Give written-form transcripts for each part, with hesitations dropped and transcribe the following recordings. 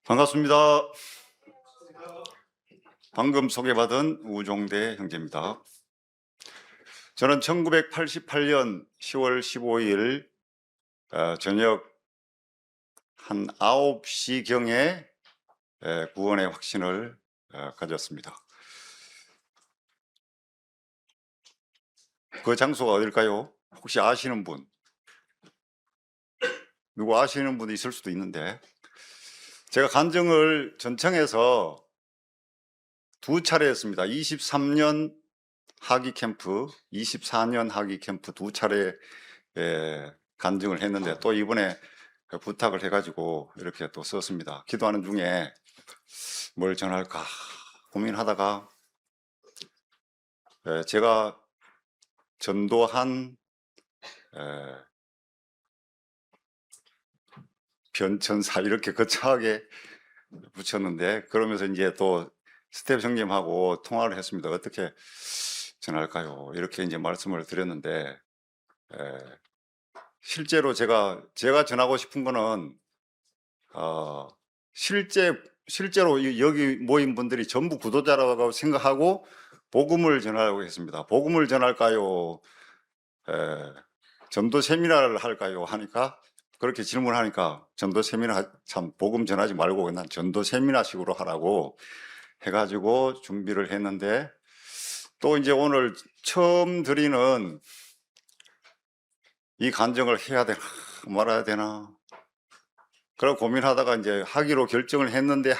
반갑습니다. 방금 소개받은 우종대 형제입니다. 저는 1988년 10월 15일 저녁 한 9시경에 구원의 확신을 가졌습니다. 그 장소가 어딜까요? 혹시 아시는 분? 누구 아시는 분이 있을 수도 있는데, 제가 간증을 전청에서 2차례 했습니다. 23년 하기 캠프, 24년 하기 캠프 2차례 간증을 했는데, 또 이번에 부탁을 해가지고 이렇게 또 썼습니다. 기도하는 중에 뭘 전할까 고민하다가 제가 전도한 변천사 이렇게 거창하게 붙였는데, 그러면서 이제 또 스텝 형님하고 통화를 했습니다. 어떻게 전할까요? 이렇게 이제 말씀을 드렸는데, 실제로 제가 전하고 싶은 거는 실제로 여기 모인 분들이 전부 구도자라고 생각하고 복음을 전하려고 했습니다. 복음을 전할까요? 전도 세미나를 할까요? 하니까, 그렇게 질문하니까 전도 세미나, 참 복음 전하지 말고 그냥 전도 세미나식으로 하라고 해가지고 준비를 했는데, 또 이제 오늘 처음 드리는 이 간증을 해야 되나 말아야 되나, 그런 고민하다가 이제 하기로 결정을 했는데,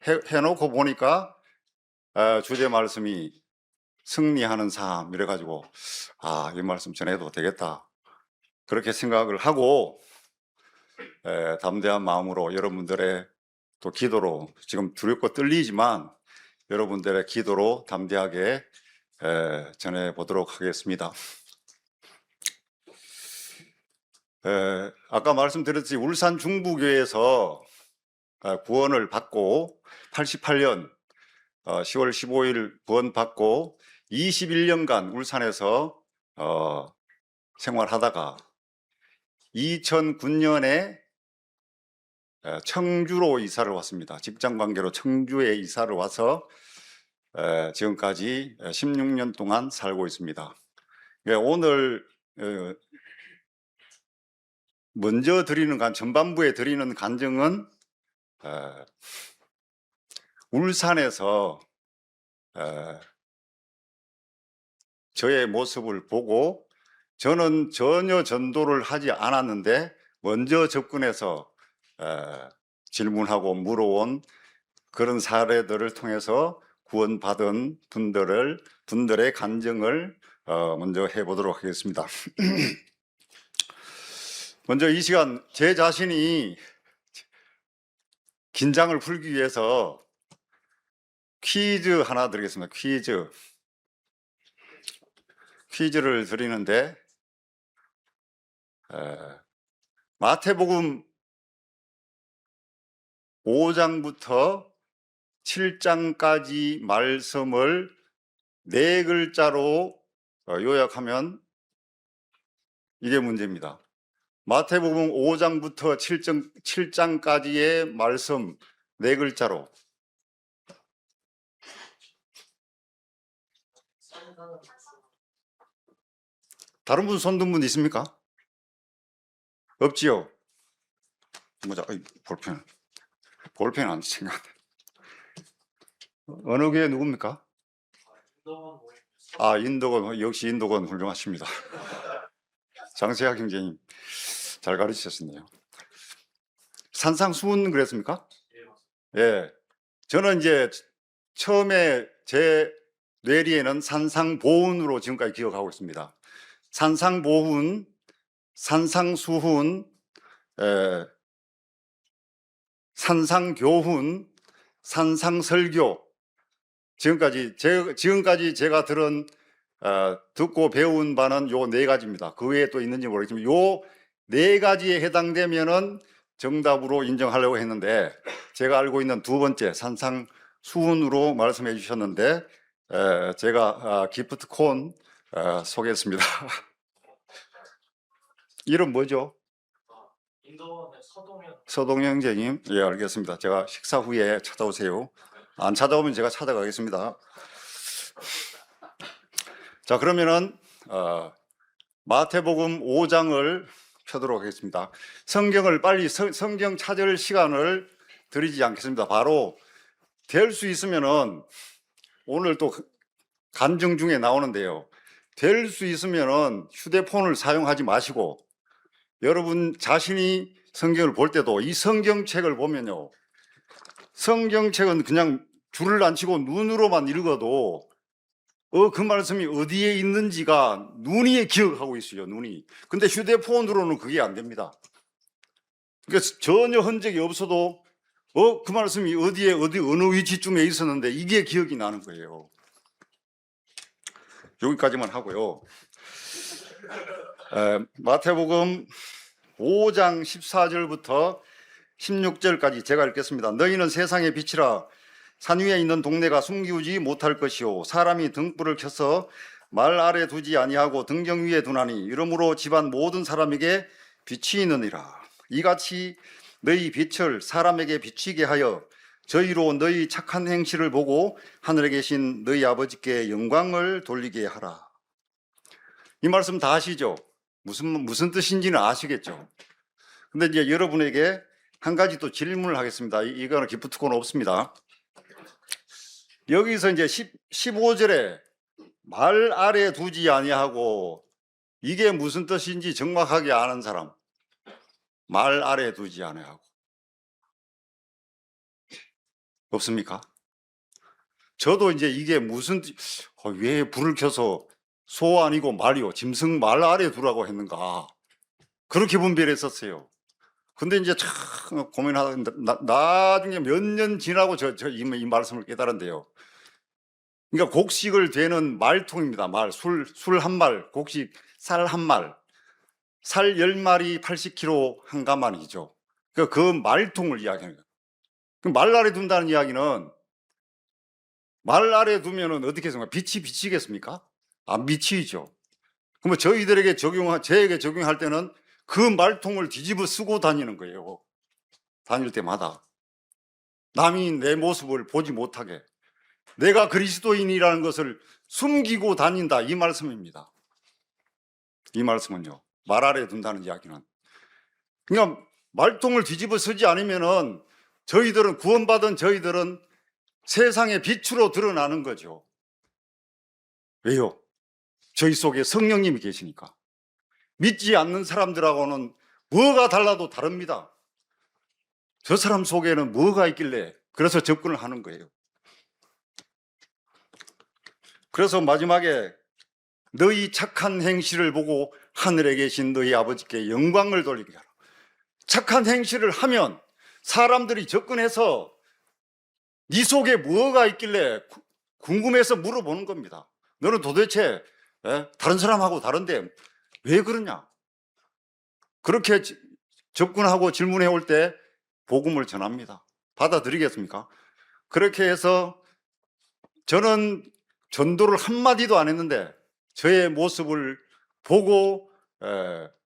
해놓고 보니까 주제 말씀이 승리하는 삶 이래가지고 이 말씀 전해도 되겠다, 그렇게 생각을 하고 담대한 마음으로 여러분들의 또 기도로, 지금 두렵고 떨리지만 여러분들의 기도로 담대하게 전해보도록 하겠습니다. 아까 말씀드렸듯이 울산 중부교회에서 구원을 받고 88년 10월 15일 구원받고 21년간 울산에서 생활하다가 2009년에 청주로 이사를 왔습니다. 직장 관계로 청주에 이사를 와서 지금까지 16년 동안 살고 있습니다. 오늘 먼저 드리는 전반부에 드리는 간증은 울산에서 저의 모습을 보고, 저는 전혀 전도를 하지 않았는데 먼저 접근해서 질문하고 물어온 그런 사례들을 통해서 구원받은 분들의 간증을 먼저 해보도록 하겠습니다. 먼저 이 시간 제 자신이 긴장을 풀기 위해서 퀴즈 하나 드리겠습니다. 퀴즈를 드리는데, 마태복음 5장부터 7장까지 말씀을 4글자로 요약하면 이게 문제입니다. 마태복음 5장부터 7장까지의 말씀 4글자로. 다른 분 손 든 분 있습니까? 없지요? 뭐자, 볼펜 안 생각나. 어느 교회 누굽니까? 인도건, 역시 인도건 훌륭하십니다. 장세학 형제님 잘 가르치셨네요. 산상수훈 그랬습니까? 예. 저는 이제 처음에 제 뇌리에는 산상보훈으로 지금까지 기억하고 있습니다. 산상보훈, 산상수훈, 산상교훈, 산상설교, 지금까지 제가 듣고 배운 바는 요 4가지입니다. 그 외에 또 있는지 모르겠지만 요 4가지에 해당되면은 정답으로 인정하려고 했는데, 제가 알고 있는 2번째 산상수훈으로 말씀해 주셨는데, 제가 기프트콘 소개했습니다. 이름 뭐죠? 서동영 형제님, 예, 알겠습니다. 제가 식사 후에 찾아오세요. 안 찾아오면 제가 찾아가겠습니다. 자, 그러면은 마태복음 5장을 펴도록 하겠습니다. 성경을 빨리 성경 찾을 시간을 드리지 않겠습니다. 바로 될 수 있으면은 오늘 또 간증 중에 나오는데요. 될 수 있으면은 휴대폰을 사용하지 마시고 여러분 자신이 성경을 볼 때도 이 성경책을 보면요. 성경책은 그냥 줄을 안 치고 눈으로만 읽어도 그 말씀이 어디에 있는지가 눈이 기억하고 있어요, 눈이. 근데 휴대폰으로는 그게 안 됩니다. 그러니까 전혀 흔적이 없어도 그 말씀이 어디에 어느 위치쯤에 있었는데 이게 기억이 나는 거예요. 여기까지만 하고요. 마태복음 5장 14절부터 16절까지 제가 읽겠습니다. 너희는 세상의 빛이라. 산 위에 있는 동네가 숨기우지 못할 것이요 사람이 등불을 켜서 말 아래 두지 아니하고 등경 위에 두나니 이러므로 집안 모든 사람에게 빛이 있느니라. 이같이 너희 빛을 사람에게 비치게 하여 저희로 너희 착한 행실을 보고 하늘에 계신 너희 아버지께 영광을 돌리게 하라. 이 말씀 다 아시죠? 무슨 뜻인지는 아시겠죠? 근데 이제 여러분에게 한 가지 또 질문을 하겠습니다. 이거는 기프트콘 없습니다. 여기서 이제 15절에 말 아래 두지 아니하고 이게 무슨 뜻인지 정확하게 아는 사람. 말 아래 두지 아니하고. 없습니까? 저도 이제 이게 무슨 왜 불을 켜서 소 아니고 말이요 짐승 말 아래 두라고 했는가 그렇게 분별했었어요. 근데 이제 참 고민하다 나중에 몇 년 지나고 이 말씀을 깨달은데요. 그러니까 곡식을 되는 말통입니다. 술 한 말, 곡식 쌀 한 말, 살 10마리 80kg 한 가만이죠. 그러니까 그 말통을 이야기하는 거예요. 말 아래 둔다는 이야기는 말 아래 두면은 어떻게 해서 빛이 비치겠습니까? 안 비치죠. 그러면 저희들에게 제에게 적용할 때는 그 말통을 뒤집어 쓰고 다니는 거예요. 다닐 때마다. 남이 내 모습을 보지 못하게. 내가 그리스도인이라는 것을 숨기고 다닌다. 이 말씀입니다. 이 말씀은요. 말 아래 둔다는 이야기는. 그러니까 말통을 뒤집어 쓰지 않으면은 구원받은 저희들은 세상의 빛으로 드러나는 거죠. 왜요? 저희 속에 성령님이 계시니까. 믿지 않는 사람들하고는 뭐가 달라도 다릅니다. 저 사람 속에는 뭐가 있길래 그래서 접근을 하는 거예요. 그래서 마지막에 너희 착한 행실을 보고 하늘에 계신 너희 아버지께 영광을 돌리게 하라. 착한 행실을 하면 사람들이 접근해서 네 속에 뭐가 있길래 궁금해서 물어보는 겁니다. 너는 도대체 다른 사람하고 다른데 왜 그러냐? 그렇게 접근하고 질문해 올 때 복음을 전합니다. 받아들이겠습니까? 그렇게 해서 저는 전도를 한마디도 안 했는데 저의 모습을 보고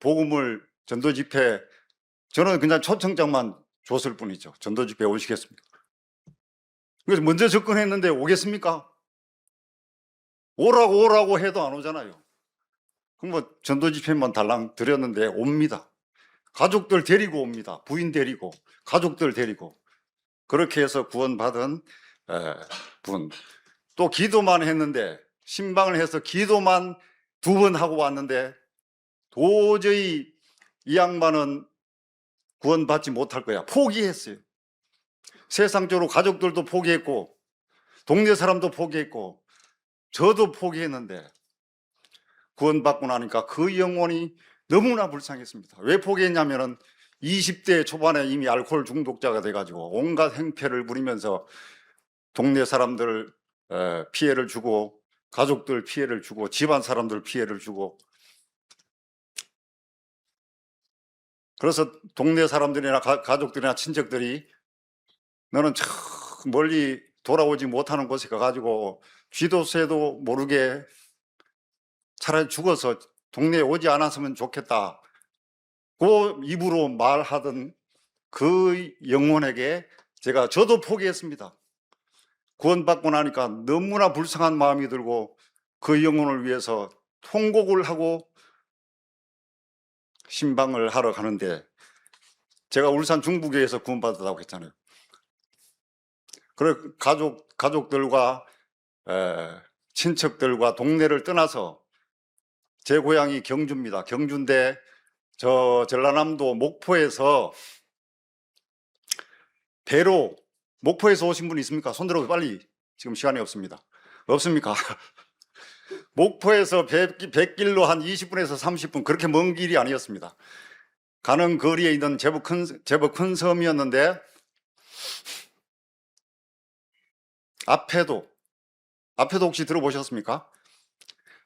복음을 전도 집회 저는 그냥 초청장만 줬을 뿐이죠. 전도 집회 오시겠습니까? 그래서 먼저 접근했는데 오겠습니까? 오라고 해도 안 오잖아요. 그럼 뭐 전도 집회만 달랑 드렸는데 옵니다. 가족들 데리고 옵니다. 부인 데리고 가족들 데리고 그렇게 해서 구원받은 분. 또 기도만 했는데 신방을 해서 기도만 2번 하고 왔는데 도저히 이 양반은 구원받지 못할 거야. 포기했어요. 세상적으로 가족들도 포기했고 동네 사람도 포기했고 저도 포기했는데 구원받고 나니까 그 영혼이 너무나 불쌍했습니다. 왜 포기했냐면은 20대 초반에 이미 알코올 중독자가 돼가지고 온갖 행패를 부리면서 동네 사람들 피해를 주고 가족들 피해를 주고 집안 사람들 피해를 주고 그래서 동네 사람들이나 가족들이나 친척들이 너는 참 멀리 돌아오지 못하는 곳에 가가지고 쥐도 새도 모르게 차라리 죽어서 동네에 오지 않았으면 좋겠다. 그 입으로 말하던 그 영혼에게 저도 포기했습니다. 구원받고 나니까 너무나 불쌍한 마음이 들고 그 영혼을 위해서 통곡을 하고 신방을 하러 가는데, 제가 울산 중부교에서 구원받았다고 했잖아요. 그래 가족들과 친척들과 동네를 떠나서, 제 고향이 경주입니다. 경주인데 저 전라남도 목포에서 배로, 목포에서 오신 분 있습니까? 손들어 빨리. 지금 시간이 없습니다. 없습니까? 목포에서 뱃길로 한 20분에서 30분, 그렇게 먼 길이 아니었습니다. 가는 거리에 있는 제법 큰 섬이었는데, 아페도 혹시 들어보셨습니까?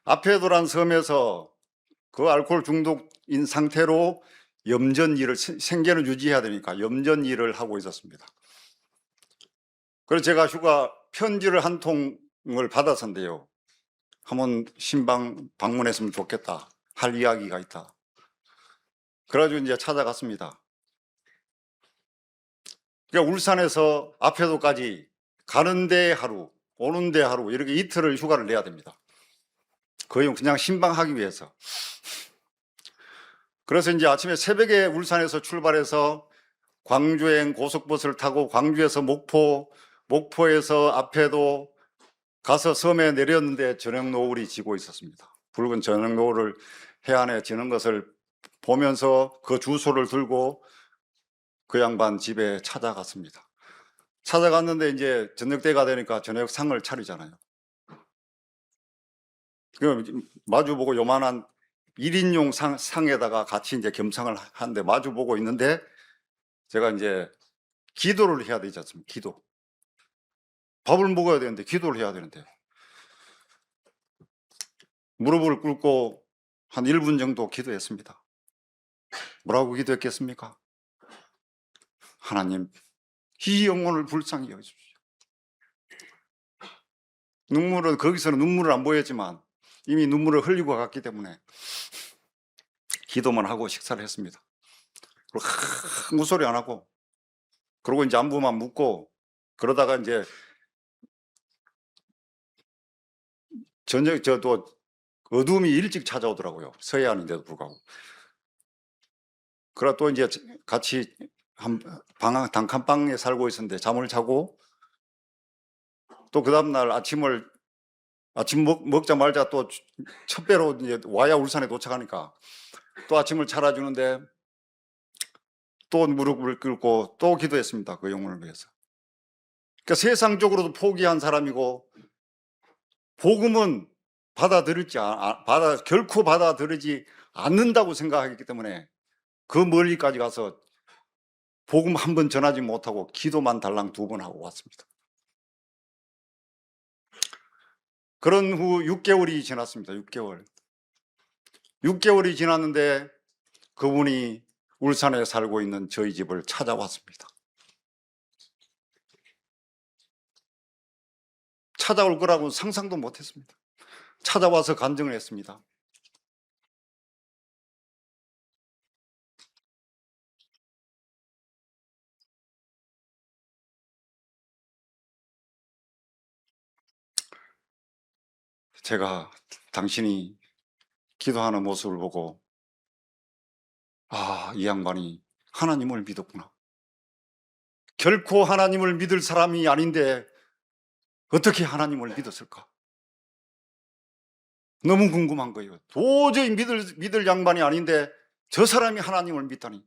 아페도란 섬에서 그 알코올 중독인 상태로 염전 일을, 생계는 유지해야 되니까 염전 일을 하고 있었습니다. 그래서 제가 휴가 편지를 한 통을 받았었는데요. 한번 신방 방문했으면 좋겠다, 할 이야기가 있다. 그래가지고 이제 찾아갔습니다. 그러니까 울산에서 아페도까지 가는데 하루, 오는데 하루, 이렇게 이틀을 휴가를 내야 됩니다. 거의 그냥 신방하기 위해서. 그래서 이제 아침에 새벽에 울산에서 출발해서 광주행 고속버스를 타고 광주에서 목포에서 아페도 가서 섬에 내렸는데 저녁 노을이 지고 있었습니다. 붉은 저녁 노을을 해안에 지는 것을 보면서 그 주소를 들고 그 양반 집에 찾아갔습니다. 찾아갔는데 이제 저녁 때가 되니까 저녁 상을 차리잖아요. 그 마주보고 요만한 1인용 상에다가 같이 이제 겸상을 하는데 마주보고 있는데, 제가 이제 기도를 해야 되지 않습니까? 기도. 밥을 먹어야 되는데 기도를 해야 되는데, 무릎을 꿇고 한 1분 정도 기도했습니다. 뭐라고 기도했겠습니까? 하나님, 이 영혼을 불쌍히 여기십시오. 거기서는 눈물을 안 보였지만 이미 눈물을 흘리고 갔기 때문에 기도만 하고 식사를 했습니다. 그리고 아무 소리 안 하고, 그러고 이제 안부만 묻고, 그러다가 이제 저도 어둠이 일찍 찾아오더라고요. 서해안인데도 불구하고. 그러다 또 이제 같이 단칸방에 살고 있었는데 잠을 자고, 또 그 다음날 아침 먹자 말자 또 첫 배로 이제 와야 울산에 도착하니까 또 아침을 차려주는데 또 무릎을 꿇고 또 기도했습니다. 그 영혼을 위해서. 그러니까 세상적으로도 포기한 사람이고, 복음은 결코 받아들이지 않는다고 생각하기 때문에 그 멀리까지 가서 복음 한 번 전하지 못하고 기도만 달랑 2번 하고 왔습니다. 그런 후 6개월이 지났습니다. 6개월이 지났는데 그분이 울산에 살고 있는 저희 집을 찾아왔습니다. 찾아올 거라고 상상도 못했습니다. 찾아와서 간증을 했습니다. 제가 당신이 기도하는 모습을 보고, 이 양반이 하나님을 믿었구나. 결코 하나님을 믿을 사람이 아닌데 어떻게 하나님을 믿었을까? 너무 궁금한 거예요. 도저히 믿을 양반이 아닌데 저 사람이 하나님을 믿다니.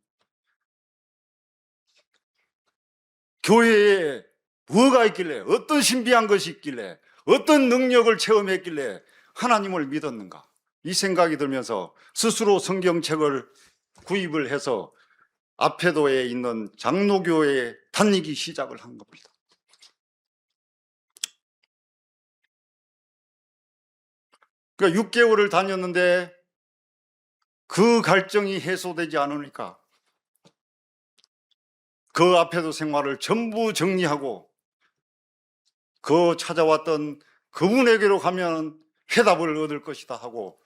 교회에 뭐가 있길래, 어떤 신비한 것이 있길래, 어떤 능력을 체험했길래 하나님을 믿었는가? 이 생각이 들면서 스스로 성경책을 구입을 해서 아페도에 있는 장로교회에 다니기 시작을 한 겁니다. 그러니까 6개월을 다녔는데 그 갈증이 해소되지 않으니까 그 아페도 생활을 전부 정리하고, 그 찾아왔던 그분에게로 가면 해답을 얻을 것이다 하고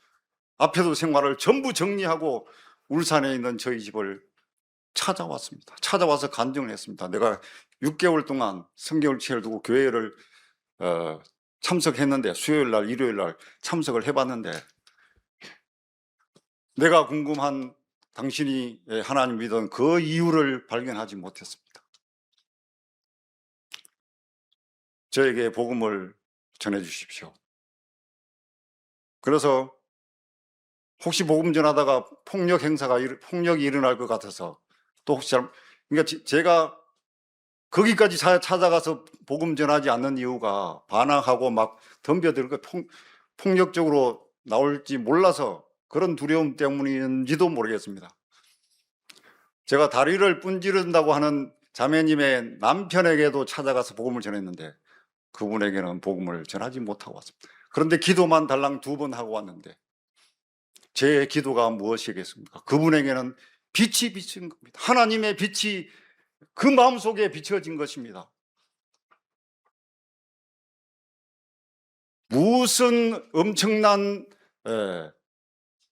아페도 생활을 전부 정리하고 울산에 있는 저희 집을 찾아왔습니다. 찾아와서 간증을 했습니다. 내가 6개월 동안 성경을 두고 교회를 참석했는데, 수요일 날, 일요일 날 참석을 해봤는데, 내가 궁금한 당신이 하나님 믿은 그 이유를 발견하지 못했습니다. 저에게 복음을 전해주십시오. 그래서 혹시 복음 전하다가 폭력이 일어날 것 같아서, 또 혹시 그러니까 제가 거기까지 찾아가서 복음 전하지 않는 이유가 반항하고 막 덤벼들고 폭력적으로 나올지 몰라서 그런 두려움 때문인지도 모르겠습니다. 제가 다리를 분지른다고 하는 자매님의 남편에게도 찾아가서 복음을 전했는데 그분에게는 복음을 전하지 못하고 왔습니다. 그런데 기도만 달랑 2번 하고 왔는데 제 기도가 무엇이겠습니까? 그분에게는 빛이 비친 겁니다. 하나님의 빛이 그 마음속에 비춰진 것입니다. 무슨 엄청난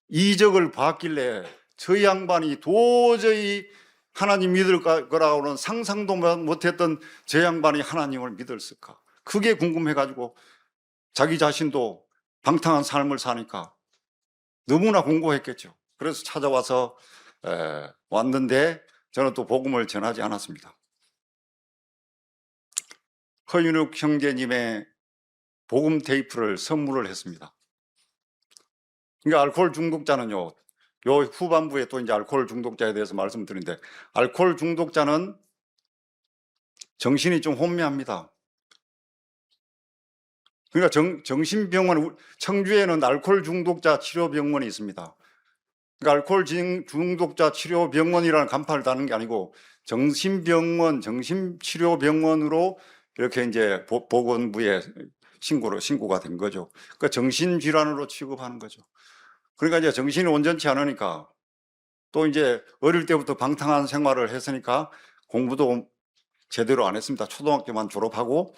이적을 봤길래 저 양반이 도저히 하나님 믿을 거라고는 상상도 못했던 저 양반이 하나님을 믿었을까? 그게 궁금해가지고 자기 자신도 방탕한 삶을 사니까 너무나 공고했겠죠. 그래서 찾아와서 왔는데 저는 또 복음을 전하지 않았습니다. 허윤욱 형제님의 복음 테이프를 선물을 했습니다. 그러니까 알코올 중독자는요, 요 후반부에 또 이제 알코올 중독자에 대해서 말씀드리는데, 알코올 중독자는 정신이 좀 혼미합니다. 그러니까 정신병원, 청주에는 알코올 중독자 치료병원이 있습니다. 그러니까 알코올 중독자 치료병원이라는 간판을 다는 게 아니고 정신병원, 정신치료병원으로 이렇게 이제 보건부에 신고가 된 거죠. 그러니까 정신질환으로 취급하는 거죠. 그러니까 이제 정신이 온전치 않으니까 또 이제 어릴 때부터 방탕한 생활을 했으니까 공부도 제대로 안 했습니다. 초등학교만 졸업하고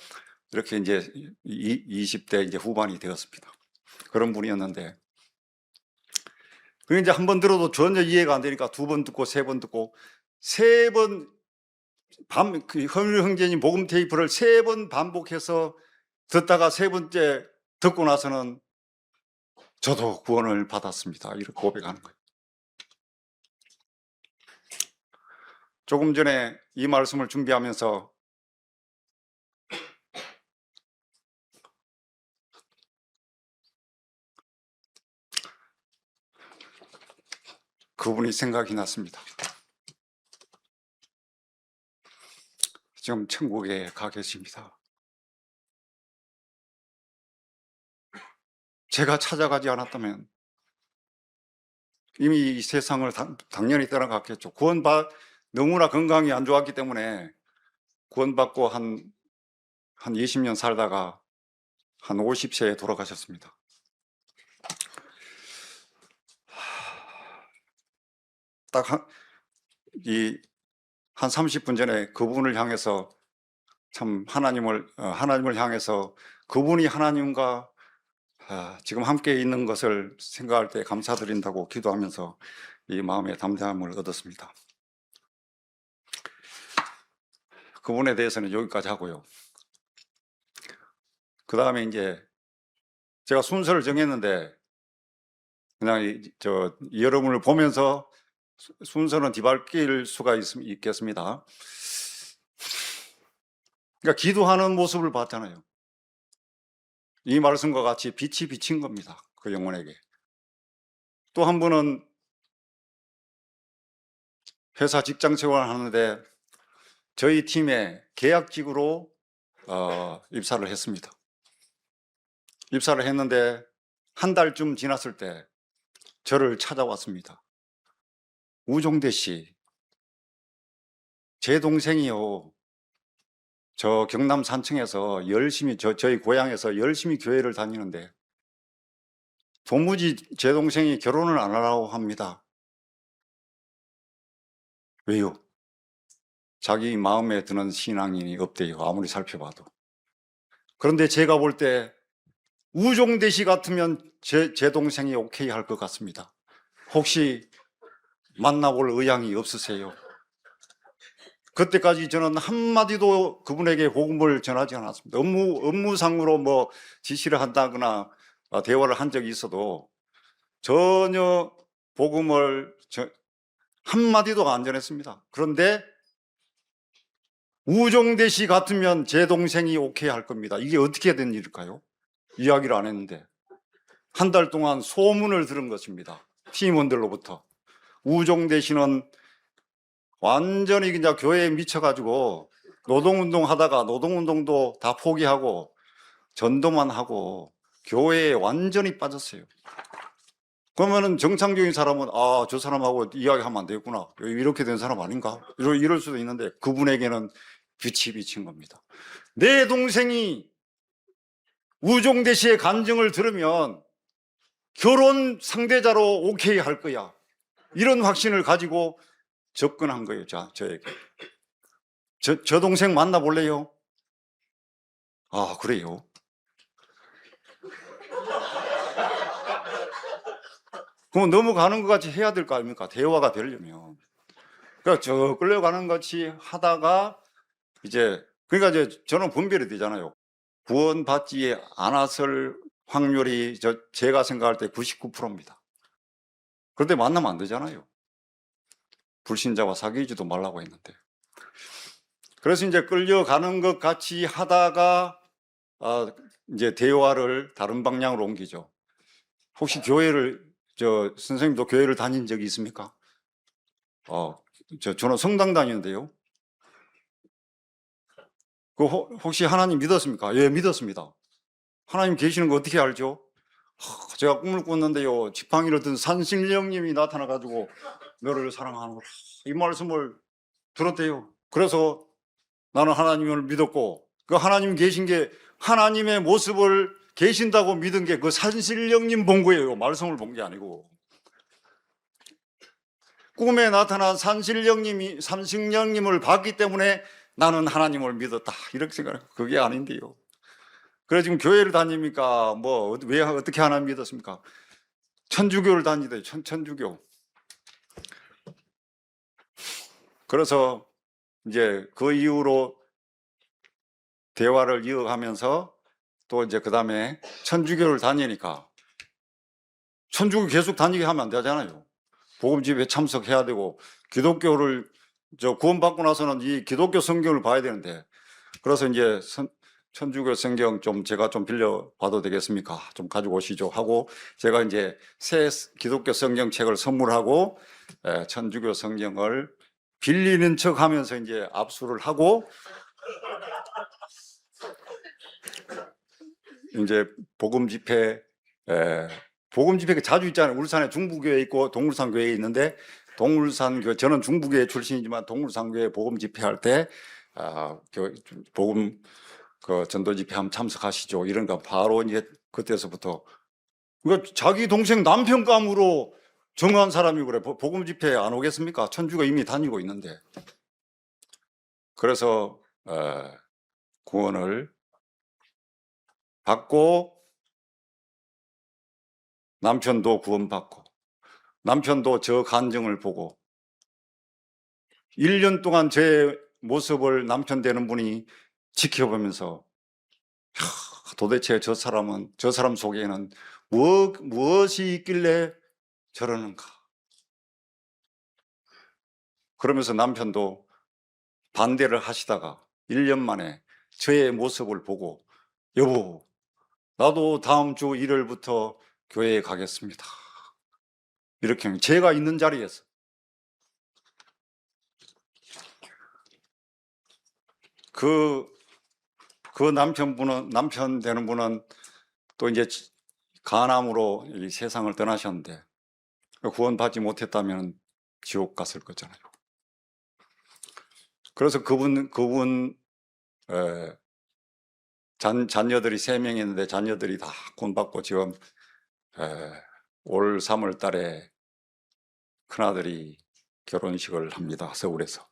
이렇게 이제 20대 이제 후반이 되었습니다. 그런 분이었는데, 그 이제 한 번 들어도 전혀 이해가 안 되니까 2번 듣고 3번 듣고 3번 그 허윤 형제님 복음 테이프를 3번 반복해서 듣다가 3번째 듣고 나서는 저도 구원을 받았습니다. 이렇게 고백하는 거예요. 조금 전에 이 말씀을 준비하면서 그분이 생각이 났습니다. 지금 천국에 가 계십니다. 제가 찾아가지 않았다면 이미 이 세상을 당연히 떠나갔겠죠. 너무나 건강이 안 좋았기 때문에 구원받고 한 20년 살다가 한 50세에 돌아가셨습니다. 딱 한 30분 전에 그분을 향해서 참 하나님을 향해서 그분이 하나님과 지금 함께 있는 것을 생각할 때 감사드린다고 기도하면서 이 마음의 담대함을 얻었습니다. 그분에 대해서는 여기까지 하고요. 그 다음에 이제 제가 순서를 정했는데 그냥 여러분을 보면서 순서는 뒤바뀔 수가 있겠습니다. 그러니까 기도하는 모습을 봤잖아요. 이 말씀과 같이 빛이 비친 겁니다. 그 영혼에게. 또 한 분은 회사 직장 생활을 하는데 저희 팀에 계약직으로 입사를 했습니다. 입사를 했는데 한 달쯤 지났을 때 저를 찾아왔습니다. 우종대 씨, 제 동생이요. 저 경남 산청에서 열심히 저희 고향에서 열심히 교회를 다니는데 도무지 제 동생이 결혼을 안 하라고 합니다. 왜요? 자기 마음에 드는 신앙인이 없대요. 아무리 살펴봐도. 그런데 제가 볼 때 우종대 씨 같으면 제 동생이 오케이 할 것 같습니다. 혹시 만나볼 의향이 없으세요? 그때까지 저는 한마디도 그분에게 복음을 전하지 않았습니다. 업무상으로 뭐 지시를 한다거나 대화를 한 적이 있어도 전혀 복음을 한마디도 안 전했습니다. 그런데 우종대 씨 같으면 제 동생이 오케이 할 겁니다. 이게 어떻게 된 일일까요? 이야기를 안 했는데 한 달 동안 소문을 들은 것입니다. 팀원들로부터. 우종대 씨는 완전히 그냥 교회에 미쳐가지고 노동운동 하다가 노동운동도 다 포기하고 전도만 하고 교회에 완전히 빠졌어요. 그러면은 정상적인 사람은 저 사람하고 이야기하면 안 되겠구나. 이렇게 된 사람 아닌가? 이럴 수도 있는데 그분에게는 빛이 비친 겁니다. 내 동생이 우종대 씨의 간증을 들으면 결혼 상대자로 오케이 할 거야. 이런 확신을 가지고 접근한 거예요. 저에게. 저 동생 만나볼래요? 아, 그래요? 그럼 넘어가는 것 같이 해야 될 거 아닙니까? 대화가 되려면. 그러니까 저 끌려가는 것 같이 하다가 그러니까 이제 저는 분별이 되잖아요. 구원받지 않았을 확률이 제가 생각할 때 99%입니다. 그런데 만나면 안 되잖아요. 불신자와 사귀지도 말라고 했는데. 그래서 이제 끌려가는 것 같이 하다가 이제 대화를 다른 방향으로 옮기죠. 혹시 선생님도 교회를 다닌 적이 있습니까? 저는 성당 다니는데요. 혹시 하나님 믿었습니까? 예, 믿었습니다. 하나님 계시는 거 어떻게 알죠? 제가 꿈을 꿨는데요. 지팡이를 든 산신령님이 나타나가지고 너를 사랑하노라. 이 말씀을 들었대요. 그래서 나는 하나님을 믿었고 그 하나님 계신 게 하나님의 모습을 계신다고 믿은 게 그 산신령님 본 거예요. 말씀을 본 게 아니고. 꿈에 나타난 산신령님을 봤기 때문에 나는 하나님을 믿었다. 이렇게 생각해요. 그게 아닌데요. 그래 지금 교회를 다닙니까? 왜 어떻게 하나님 믿었습니까? 천주교를 다니대. 천주교. 그래서 이제 그 이후로 대화를 이어가면서 또 이제 그 다음에 천주교를 다니니까 천주교 계속 다니게 하면 안 되잖아요. 복음집에 참석해야 되고 기독교를 구원받고 나서는 이 기독교 성경을 봐야 되는데 그래서 이제 천주교 성경 제가 좀 빌려 봐도 되겠습니까? 좀 가지고 오시죠 하고 제가 이제 새 기독교 성경책을 선물하고 천주교 성경을 빌리는 척 하면서 이제 압수를 하고 이제 복음 집회가 자주 있잖아요. 울산에 중부교회 있고 동물산교회에 있는데 동물산교회 저는 중부교회 출신이지만 동물산교회 복음 집회할 때 복음 전도 집회 한번 참석하시죠. 이런 거 바로 이제 그때서부터 그러니까 자기 동생 남편감으로 정한 사람이 그래 복음 집회 안 오겠습니까? 천주가 이미 다니고 있는데 그래서 구원을 받고 남편도 구원받고 남편도 저 간증을 보고 1년 동안 제 모습을 남편 되는 분이 지켜보면서 도대체 저 사람 속에는 무엇이 있길래 저러는가. 그러면서 남편도 반대를 하시다가 1년 만에 저의 모습을 보고 여보 나도 다음 주 일요일부터 교회에 가겠습니다. 이렇게 제가 있는 자리에서 그 남편 되는 분은 또 이제 간암으로 이 세상을 떠나셨는데 구원받지 못했다면 지옥 갔을 거잖아요. 그래서 그분 자녀들이 3명 있는데 자녀들이 다 구원받고 지금 올 3월 달에 큰아들이 결혼식을 합니다. 서울에서.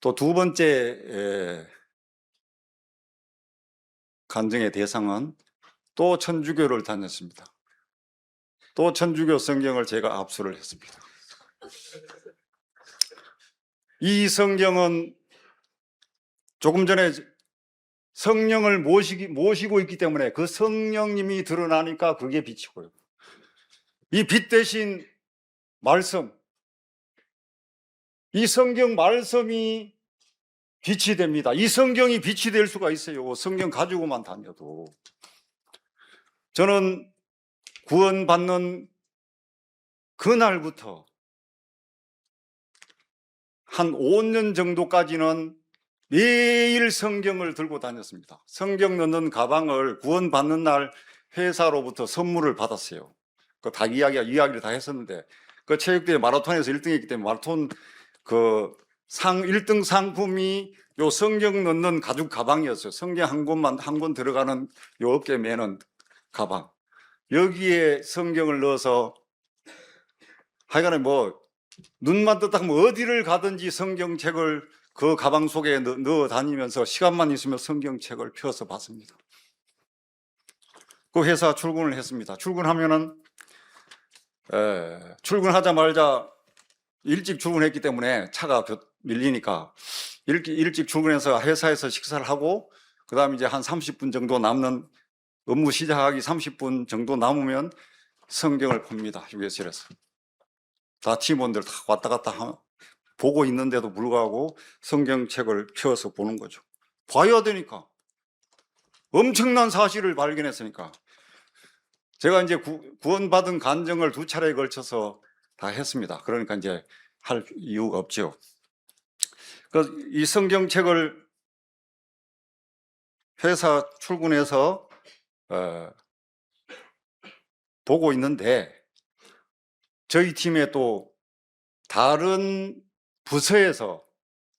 또 두 번째 간증의 대상은 또 천주교를 다녔습니다. 또 천주교 성경을 제가 압수를 했습니다. 이 성경은 조금 전에 성령을 모시고 있기 때문에 그 성령님이 드러나니까 그게 빛이고요. 이 빛 대신 말씀, 이 성경 말씀이 빛이 됩니다. 이 성경이 빛이 될 수가 있어요. 성경 가지고만 다녀도. 저는 구원받는 그날부터 한 5년 정도까지는 매일 성경을 들고 다녔습니다. 성경 넣는 가방을 구원받는 날 회사로부터 선물을 받았어요. 그 다 이야기를 다 했었는데, 그 체육대회 마라톤에서 1등 했기 때문에 마라톤 1등 상품이 요 성경 넣는 가죽 가방이었어요. 성경 한 권 들어가는 요 어깨에 매는 가방. 여기에 성경을 넣어서 하여간에 눈만 떴다 하면 어디를 가든지 성경책을 그 가방 속에 넣어 다니면서 시간만 있으면 성경책을 펴서 봤습니다. 그 회사 출근을 했습니다. 출근하면은 출근하자마자 일찍 출근했기 때문에 차가 밀리니까 일찍 출근해서 회사에서 식사를 하고, 그 다음에 이제 한 30분 정도 남는 업무 시작하기 30분 정도 남으면 성경을 봅니다. 휴게실에서. 다 팀원들 다 왔다 갔다 보고 있는데도 불구하고 성경책을 펴서 보는 거죠. 봐야 되니까. 엄청난 사실을 발견했으니까. 제가 이제 구원받은 간증을 2차례에 걸쳐서 다 했습니다. 그러니까 이제 할 이유가 없죠. 이 성경책을 회사 출근해서 보고 있는데, 저희 팀에 또 다른 부서에서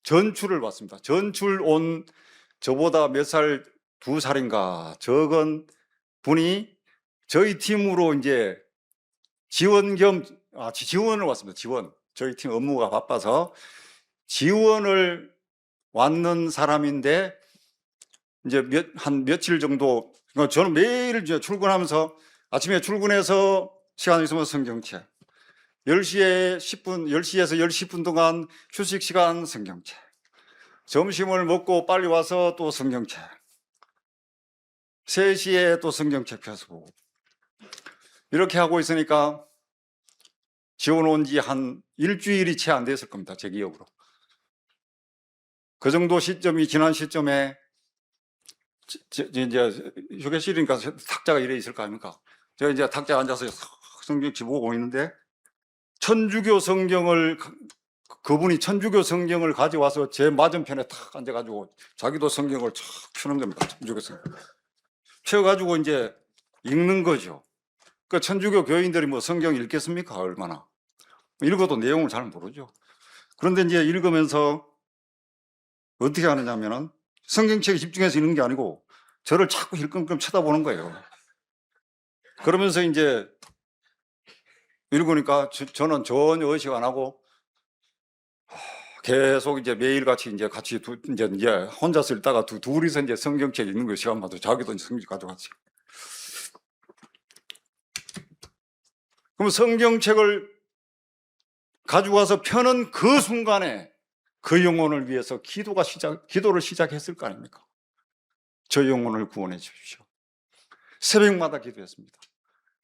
전출을 왔습니다. 전출 온 저보다 몇 살, 2살인가 적은 분이 저희 팀으로 이제 지원을 왔습니다. 저희 팀 업무가 바빠서 지원을 왔는 사람인데, 이제 며칠 정도, 저는 매일 이제 출근하면서 아침에 출근해서 시간 있으면 성경책, 10시에서 10분 동안 휴식 시간 성경책, 점심을 먹고 빨리 와서 또 성경책, 3시에 또 성경책 펴서 보고, 이렇게 하고 있으니까 지원 온 지 한 일주일이 채 안 됐을 겁니다. 제 기억으로. 그 정도 시점이 지난 시점에 이제 휴게실이니까 탁자가 이래 있을 거 아닙니까? 제가 이제 탁자에 앉아서 성경책 보고 있는데, 그분이 천주교 성경을 가져와서 제 맞은편에 탁 앉아가지고 자기도 성경을 쫙 펴는 겁니다. 천주교 성경. 펴가지고 이제 읽는 거죠. 그 천주교 교인들이 성경 읽겠습니까? 얼마나. 읽어도 내용을 잘 모르죠. 그런데 이제 읽으면서 어떻게 하느냐면은 성경책에 집중해서 읽는 게 아니고 저를 자꾸 힐끔끔 쳐다보는 거예요. 그러면서 이제 읽으니까 저는 전혀 의식 안 하고 계속 이제 매일같이 이제 같이 이제 혼자서 읽다가 둘이서 이제 성경책 읽는 거 시간마다 자기도 이제 성경 가져갔지. 그럼 성경책을 가지고 와서 펴는 그 순간에 그 영혼을 위해서 기도를 시작했을 거 아닙니까? 저 영혼을 구원해 주십시오. 새벽마다 기도했습니다.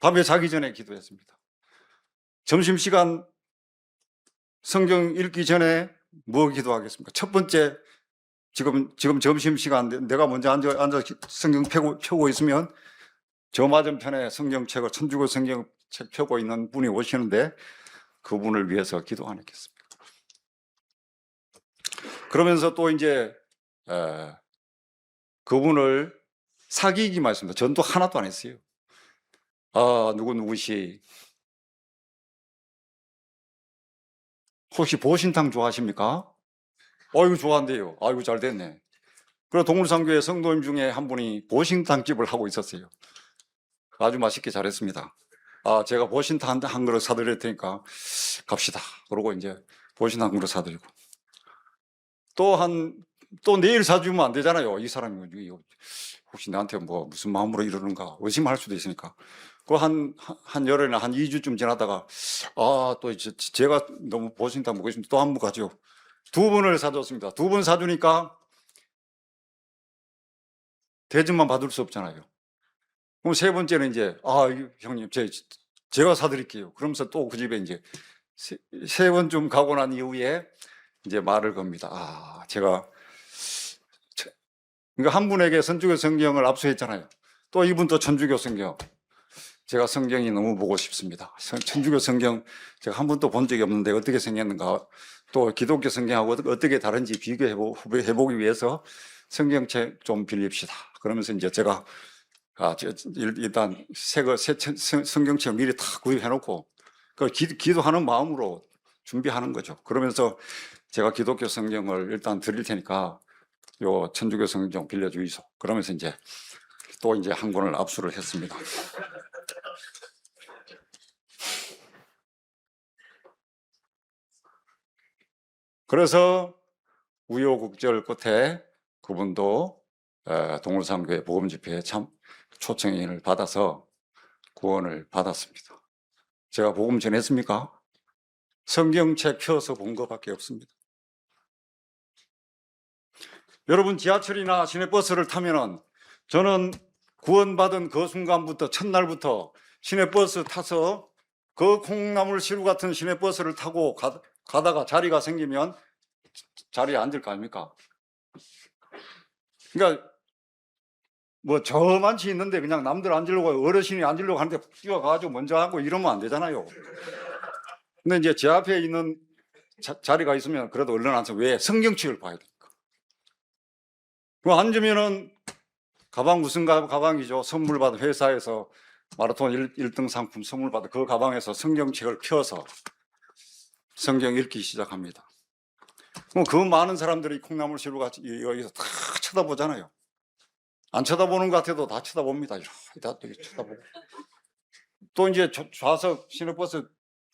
밤에 자기 전에 기도했습니다. 점심시간 성경 읽기 전에 뭐 기도하겠습니까? 첫 번째, 지금 점심시간 내가 먼저 앉아 성경 펴고 있으면 저 맞은편에 성경책을, 천주교 성경책 펴고 있는 분이 오시는데 그분을 위해서 기도 안 했겠습니까? 그러면서 또 이제 그분을 사귀기만 했습니다. 전도 하나도 안 했어요. 누구시 혹시 보신탕 좋아하십니까? 아이고 좋아한대요. 아이고 잘 됐네. 그리고 동물상교회 성도님 중에 한 분이 보신탕집을 하고 있었어요. 아주 맛있게 잘했습니다. 제가 보신탕 한 그릇 사드릴 테니까 갑시다. 그러고 이제 보신탕 한 그릇 사드리고, 또 내일 사주면 안 되잖아요. 이 사람이 혹시 나한테 무슨 마음으로 이러는가 의심할 수도 있으니까 그 한 열흘이나 한 2주쯤 지나다가, 또 제가 너무 보신다 먹으시면 또 한 번 가죠. 두 분을 사줬습니다. 두 분 사주니까 대접만 받을 수 없잖아요. 그럼 세 번째는 이제, 형님, 제가 사드릴게요. 그러면서 또 그 집에 이제 세 번쯤 가고 난 이후에 이제 말을 겁니다. 그러니까 한 분에게 선주교 성경을 압수했잖아요. 또 이분도 천주교 성경. 제가 성경이 너무 보고 싶습니다. 천주교 성경 제가 한 번도 본 적이 없는데 어떻게 생겼는가, 또 기독교 성경하고 어떻게 다른지 비교해보기 위해서 성경책 좀 빌립시다. 그러면서 이제 제가 일단 새 성경책을 미리 다 구입해놓고 기도하는 마음으로 준비하는 거죠. 그러면서 제가 기독교 성경을 일단 드릴 테니까 요 천주교 성경 빌려주이소. 그러면서 이제 또 이제 한 권을 압수를 했습니다. 그래서 우여곡절 끝에 그분도 동울산교회 복음집회에 초청인을 받아서 구원을 받았습니다. 제가 복음 전했습니까? 성경책 펴서 본 것밖에 없습니다. 여러분, 지하철이나 시내버스를 타면은 저는 구원받은 그 순간부터, 첫날부터 시내버스 타서 그 콩나물 시루 같은 시내버스를 타고 가다가 자리가 생기면 자리에 앉을 거 아닙니까? 그러니까 뭐 저만치 있는데 그냥 남들 앉으려고, 어르신이 앉으려고 하는데 뛰어가가지고 먼저 하고 이러면 안 되잖아요. 근데 이제 제 앞에 있는 자리가 있으면 그래도 얼른 앉아서, 왜? 성경책을 봐야 되니까. 그 앉으면은 가방, 무슨 가방이죠? 선물 받은, 회사에서 마라톤 1등 상품 선물 받은 그 가방에서 성경책을 펴서 성경 읽기 시작합니다. 그 많은 사람들이 콩나물 시루 같이 여기서 다 쳐다보잖아요. 안 쳐다보는 것 같아도 다 쳐다봅니다. 다 쳐다보고. 또 이제 좌석 시내버스,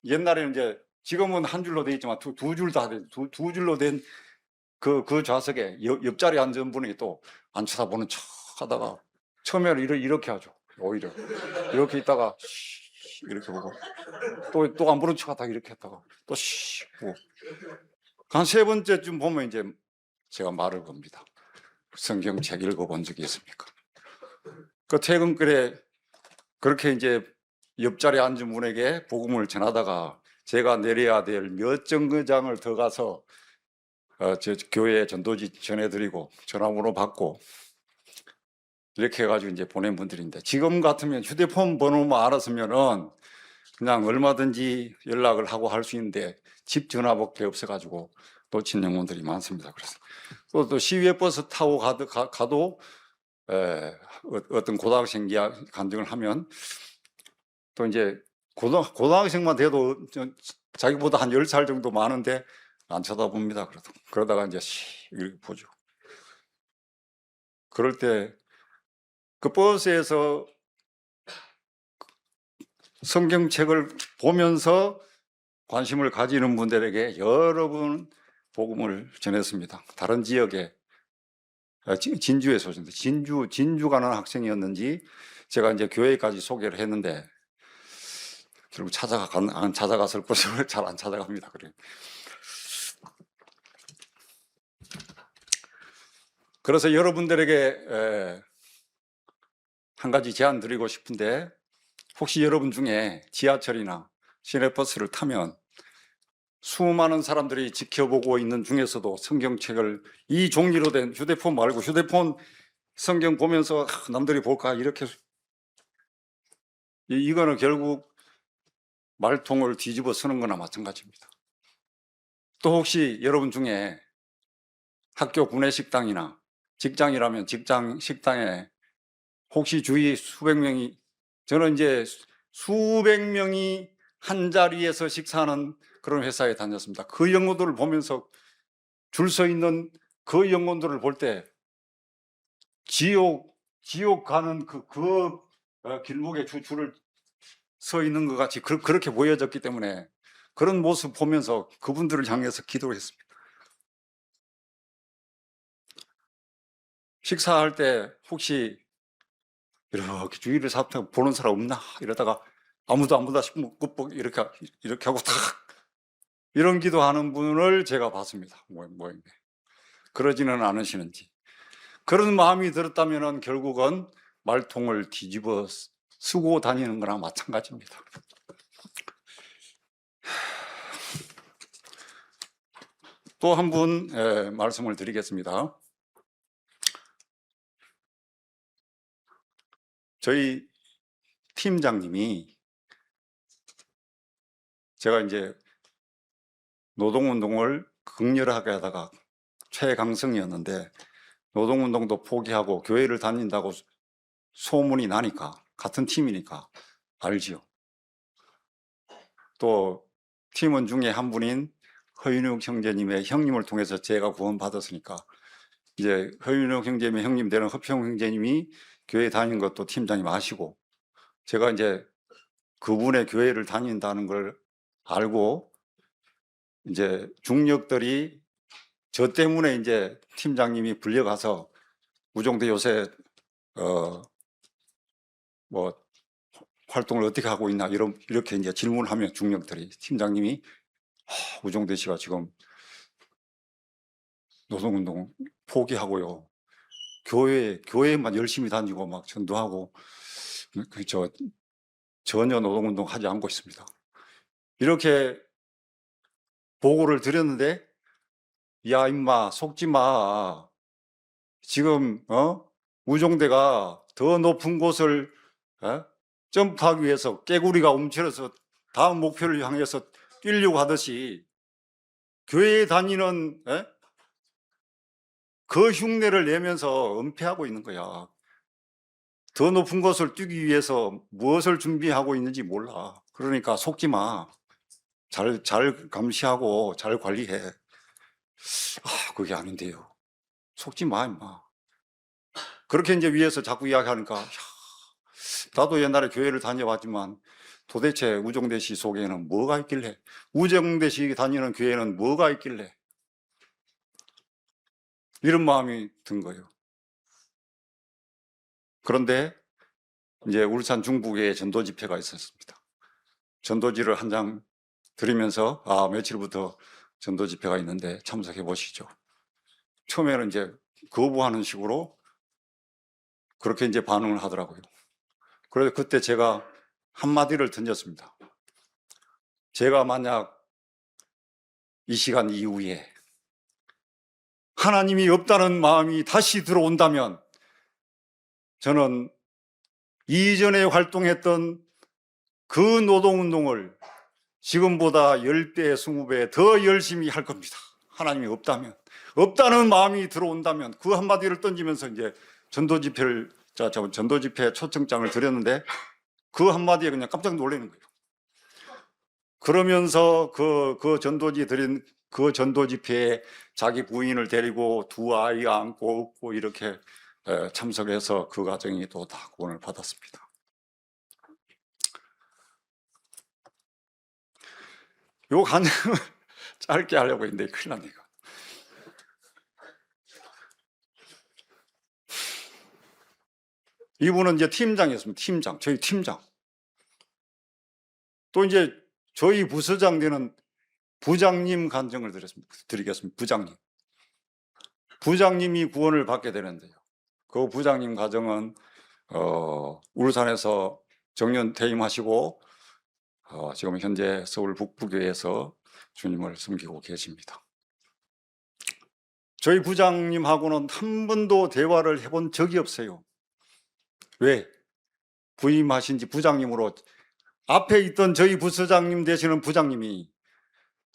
옛날에는 이제, 지금은 한 줄로 돼 있지만 두 줄 다 두 줄로 된 그 좌석에 옆자리에 앉은 분이 또 안 쳐다보는 척 하다가 처음에는 이렇게 하죠. 오히려 이렇게 있다가 이렇게 보고, 또 안 보는 척 하다가 이렇게 했다가 또 보고, 한 세 번째쯤 보면 이제 제가 말을 겁니다. 성경책 읽어본 적이 있습니까? 그 퇴근길에 그렇게 이제 옆자리에 앉은 분에게 복음을 전하다가 제가 내려야 될 몇 정거장을 더 가서 저 교회 전도지 전해드리고 전화번호 받고 이렇게 해가지고 이제 보낸 분들인데, 지금 같으면 휴대폰 번호만 알았으면은 그냥 얼마든지 연락을 하고 할 수 있는데 집 전화밖에 없어가지고 놓친 영혼들이 많습니다. 그래서 또 시외 버스 타고 가도 어떤 고등학생 간증을 하면 또 이제 고등학생만 돼도 자기보다 한 10살 정도 많은데 안 쳐다봅니다. 그러다가 이제 이렇게 보죠. 그럴 때 그 버스에서 성경책을 보면서 관심을 가지는 분들에게 여러 번 복음을 전했습니다. 다른 지역에, 진주에 소신데 진주 가는 학생이었는지 제가 이제 교회까지 소개를 했는데 결국 안 찾아갔을 것을 잘 안 찾아갑니다. 그래서 여러분들에게 한 가지 제안 드리고 싶은데, 혹시 여러분 중에 지하철이나 시내버스를 타면 수많은 사람들이 지켜보고 있는 중에서도 성경책을, 이 종이로 된, 휴대폰 말고 휴대폰 성경 보면서 남들이 볼까 이렇게, 이거는 결국 말통을 뒤집어 쓰는 거나 마찬가지입니다. 또 혹시 여러분 중에 학교 구내식당이나 직장이라면 직장 식당에 혹시 주위 수백 명이, 저는 이제 수백 명이 한 자리에서 식사하는 그런 회사에 다녔습니다. 그 영혼들을 보면서 줄 서 있는 그 영혼들을 볼 때 지옥 가는 그 길목에 줄을 서 있는 것 같이 그렇게 보여졌기 때문에 그런 모습 보면서 그분들을 향해서 기도를 했습니다. 식사할 때 혹시 이렇게 주위를 살펴 보는 사람 없나 이러다가 아무도 싶으면 꾹꾹 이렇게 하고 탁 이런 기도하는 분을 제가 봤습니다. 모임에. 그러지는 않으시는지. 그런 마음이 들었다면 결국은 말통을 뒤집어 쓰고 다니는 거나 마찬가지입니다. 또 한 분 말씀을 드리겠습니다. 저희 팀장님이 제가 이제 노동운동을 극렬하게 하다가 최강성이었는데 노동운동도 포기하고 교회를 다닌다고 소문이 나니까 같은 팀이니까 알지요. 또 팀원 중에 한 분인 허윤욱 형제님의 형님을 통해서 제가 구원받았으니까 이제 허윤욱 형제님의 형님 되는 허평 형제님이 교회 다니는 것도 팀장님 아시고 제가 이제 그분의 교회를 다닌다는 걸 알고 이제 중력들이 저 때문에 이제 팀장님이 불려가서 우종대 요새 뭐 활동을 어떻게 하고 있나 이렇게 이제 질문하면 중력들이 팀장님이 우종대 씨가 지금 노동운동 포기하고요. 교회에만 열심히 다니고 막 전도하고 전혀 노동운동 하지 않고 있습니다. 이렇게 보고를 드렸는데 야 임마 속지 마. 지금 우종대가 더 높은 곳을 점프하기 위해서 깨구리가 움츠려서 다음 목표를 향해서 뛰려고 하듯이 교회에 다니는 그 흉내를 내면서 은폐하고 있는 거야. 더 높은 곳을 뛰기 위해서 무엇을 준비하고 있는지 몰라. 그러니까 속지 마. 잘 감시하고 잘 관리해. 그게 아닌데요. 속지 마, 임마. 그렇게 이제 위에서 자꾸 이야기하니까, 나도 옛날에 교회를 다녀봤지만 도대체 우종대 씨 속에는 뭐가 있길래, 우종대 씨 다니는 교회는 뭐가 있길래, 이런 마음이 든 거예요. 그런데 이제 울산 중부에 전도 집회가 있었습니다. 전도지를 한 장 드리면서, 며칠부터 전도 집회가 있는데 참석해 보시죠. 처음에는 이제 거부하는 식으로 그렇게 이제 반응을 하더라고요. 그래서 그때 제가 한마디를 던졌습니다. 제가 만약 이 시간 이후에 하나님이 없다는 마음이 다시 들어온다면 저는 이전에 활동했던 그 노동운동을 지금보다 10배, 20배 더 열심히 할 겁니다. 하나님이 없다면. 없다는 마음이 들어온다면 그 한마디를 던지면서 이제 전도 집회 초청장을 드렸는데 그 한마디에 그냥 깜짝 놀라는 거예요. 그러면서 그 전도지 드린 그 전도 집회에 자기 부인을 데리고 두 아이 안고 웃고 이렇게 참석해서 그 가정이 또 다 구원을 받았습니다. 요 간증을 짧게 하려고 했는데 큰일 났네. 이분은 이제 팀장이었습니다. 저희 팀장. 또 이제 저희 부서장 되는 부장님 간증을 드리겠습니다. 부장님이 구원을 받게 되는데요. 그 부장님 가정은 울산에서 정년 퇴임하시고 지금 현재 서울 북부교회에서 주님을 섬기고 계십니다. 저희 부장님하고는 한 번도 대화를 해본 적이 없어요. 왜? 부임하신 지 부장님으로 앞에 있던 저희 부서장님 되시는 부장님이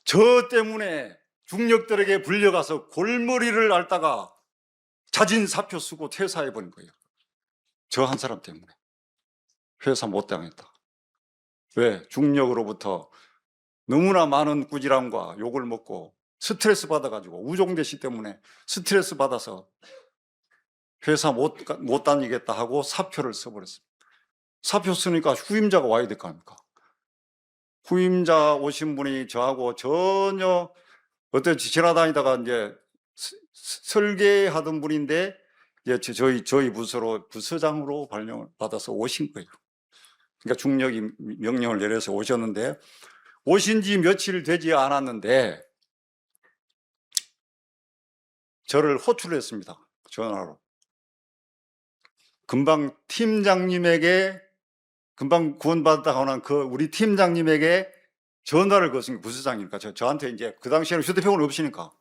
저 때문에 중력들에게 불려가서 골머리를 앓다가 자진 사표 쓰고 퇴사해버린 거예요. 저 한 사람 때문에. 회사 못 당했다. 왜? 중력으로부터 너무나 많은 꾸지람과 욕을 먹고 스트레스 받아가지고 우종대 씨 때문에 스트레스 받아서 회사 못 다니겠다 하고 사표를 써버렸습니다. 사표 쓰니까 후임자가 와야 될 거 아닙니까? 후임자 오신 분이 저하고 전혀 어떤 지나다니다가 이제 설계하던 분인데 저희 부서로 부서장으로 발령을 받아서 오신 거예요. 그러니까 중력이 명령을 내려서 오셨는데, 오신 지 며칠 되지 않았는데 저를 호출했습니다. 전화로. 금방 팀장님에게, 금방 구원받았다고 하는 그 우리 팀장님에게 전화를 걸었습니다. 부서장이니까. 저한테 이제 그 당시에는 휴대폰은 없으니까.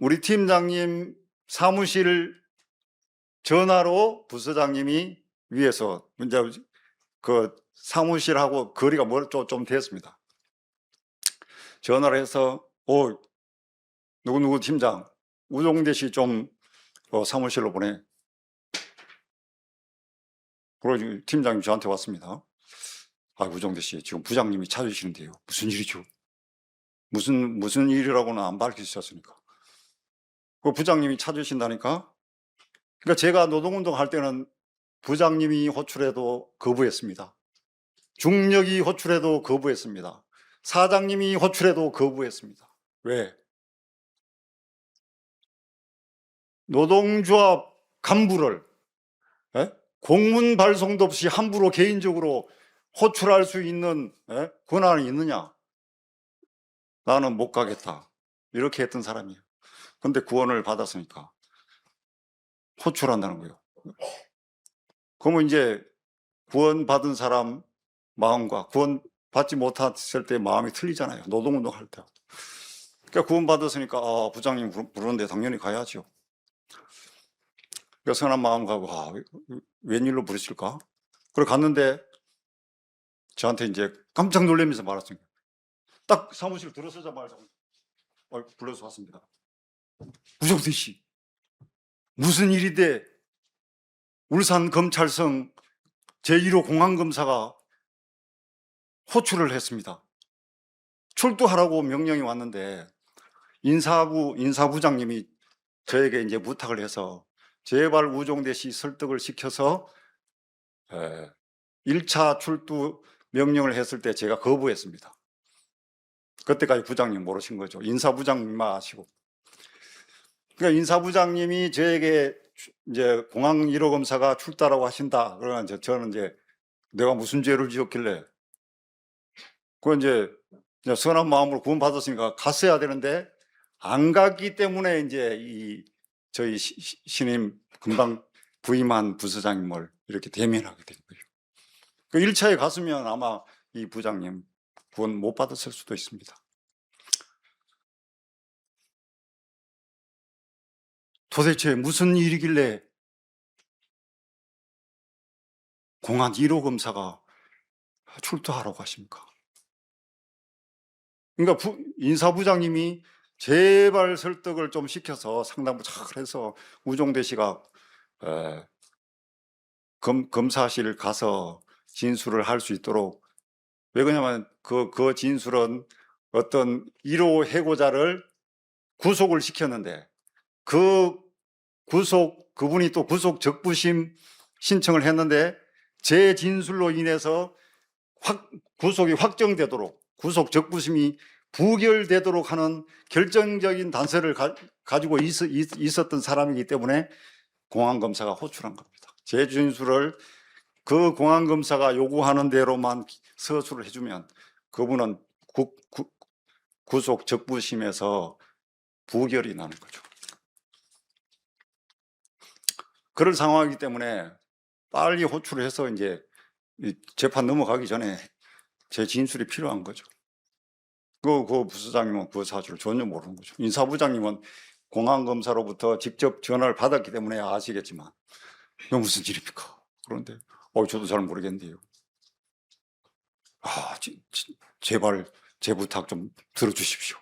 우리 팀장님 사무실 전화로 부서장님이 위에서 이제 그 사무실하고 거리가 좀 됐습니다. 전화를 해서, 누구 팀장, 우종대 씨 좀 사무실로 보내. 그러고 팀장님 저한테 왔습니다. 우종대 씨, 지금 부장님이 찾으시는데요. 무슨 일이죠? 무슨 일이라고는 안 밝히셨으니까. 그 부장님이 찾으신다니까? 그러니까 제가 노동운동 할 때는 부장님이 호출해도 거부했습니다. 중력이 호출해도 거부했습니다. 사장님이 호출해도 거부했습니다. 왜? 노동조합 간부를 공문 발송도 없이 함부로 개인적으로 호출할 수 있는 권한이 있느냐? 나는 못 가겠다. 이렇게 했던 사람이에요. 근데 구원을 받았으니까 호출한다는 거예요. 그러면 이제 구원받은 사람 마음과 구원받지 못했을 때 마음이 틀리잖아요. 노동운동 할 때. 그러니까 구원받았으니까 부장님 부르는데 당연히 가야죠. 그래서 선한 마음 가고 웬일로 부르실까? 그래 갔는데 저한테 이제 깜짝 놀라면서 말았습니다. 딱 사무실 들어서자마자 불러서 왔습니다. 우종대 씨, 무슨 일인데 울산검찰청 제1호 공안검사가 호출을 했습니다. 출두하라고 명령이 왔는데 인사부장님이 저에게 이제 부탁을 해서 제발 우종대 씨 설득을 시켜서 1차 출두 명령을 했을 때 제가 거부했습니다. 그때까지 부장님 모르신 거죠. 인사부장님만 아시고. 그러니까 인사부장님이 저에게 이제 공항 1호 검사가 출두하라고 하신다. 그러면 저는 이제 내가 무슨 죄를 지었길래 그건 이제 선한 마음으로 구원받았으니까 갔어야 되는데 안 갔기 때문에 이제 저희 신임 금방 부임한 부서장님을 이렇게 대면하게 된 거예요. 그 1차에 갔으면 아마 이 부장님 구원 못 받았을 수도 있습니다. 도대체 무슨 일이길래 공안 1호 검사가 출두하라고 하십니까? 그러니까 인사부장님이 제발 설득을 좀 시켜서 상담을 잘 해서 우종대 씨가 검사실 가서 진술을 할 수 있도록. 왜 그러냐면 그 진술은 어떤 1호 해고자를 구속을 시켰는데 그분이 또 구속 적부심 신청을 했는데 제 진술로 인해서 구속이 확정되도록, 구속 적부심이 부결되도록 하는 결정적인 단서를 가지고 있었던 사람이기 때문에 공안검사가 호출한 겁니다. 제 진술을 그 공안검사가 요구하는 대로만 서술을 해주면 그분은 구속 적부심에서 부결이 나는 거죠. 그럴 상황이기 때문에 빨리 호출을 해서 이제 재판 넘어가기 전에 제 진술이 필요한 거죠. 그 부서장님은 그 사실을 전혀 모르는 거죠. 인사부장님은 공안검사로부터 직접 전화를 받았기 때문에 아시겠지만 이거 무슨 일입니까? 그런데 저도 잘 모르겠는데요. 제발 제 부탁 좀 들어주십시오.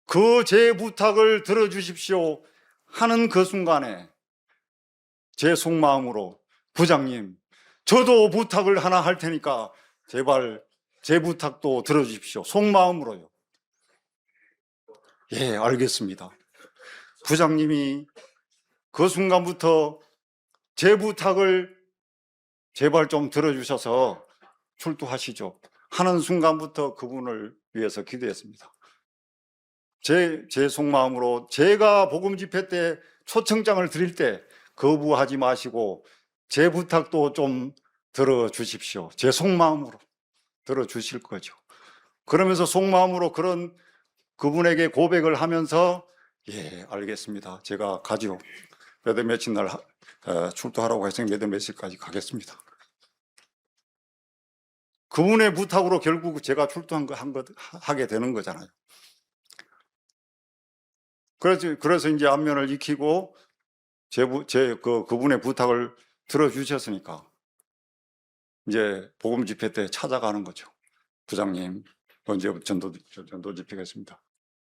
그 제 부탁을 들어주십시오 하는 그 순간에 제 속마음으로 부장님, 저도 부탁을 하나 할 테니까 제발 제 부탁도 들어주십시오. 속마음으로요. 예, 알겠습니다. 부장님이 그 순간부터 제 부탁을 제발 좀 들어주셔서 출두하시죠 하는 순간부터 그분을 위해서 기도했습니다. 제 속마음으로 제가 복음 집회 때 초청장을 드릴 때 거부하지 마시고 제 부탁도 좀 들어주십시오. 제 속마음으로 들어주실 거죠. 그러면서 속마음으로 그런 그분에게 고백을 하면서 예, 알겠습니다. 제가 가지요. 몇 월 며칠 날 출두하라고 해서 몇 월 며칠까지 가겠습니다. 그분의 부탁으로 결국 제가 출두한 거 하게 되는 거잖아요. 그래서 이제 안면을 익히고 그분의 부탁을 들어주셨으니까 이제 복음 집회 때 찾아가는 거죠. 부장님, 언제 전도 집회가 있습니다.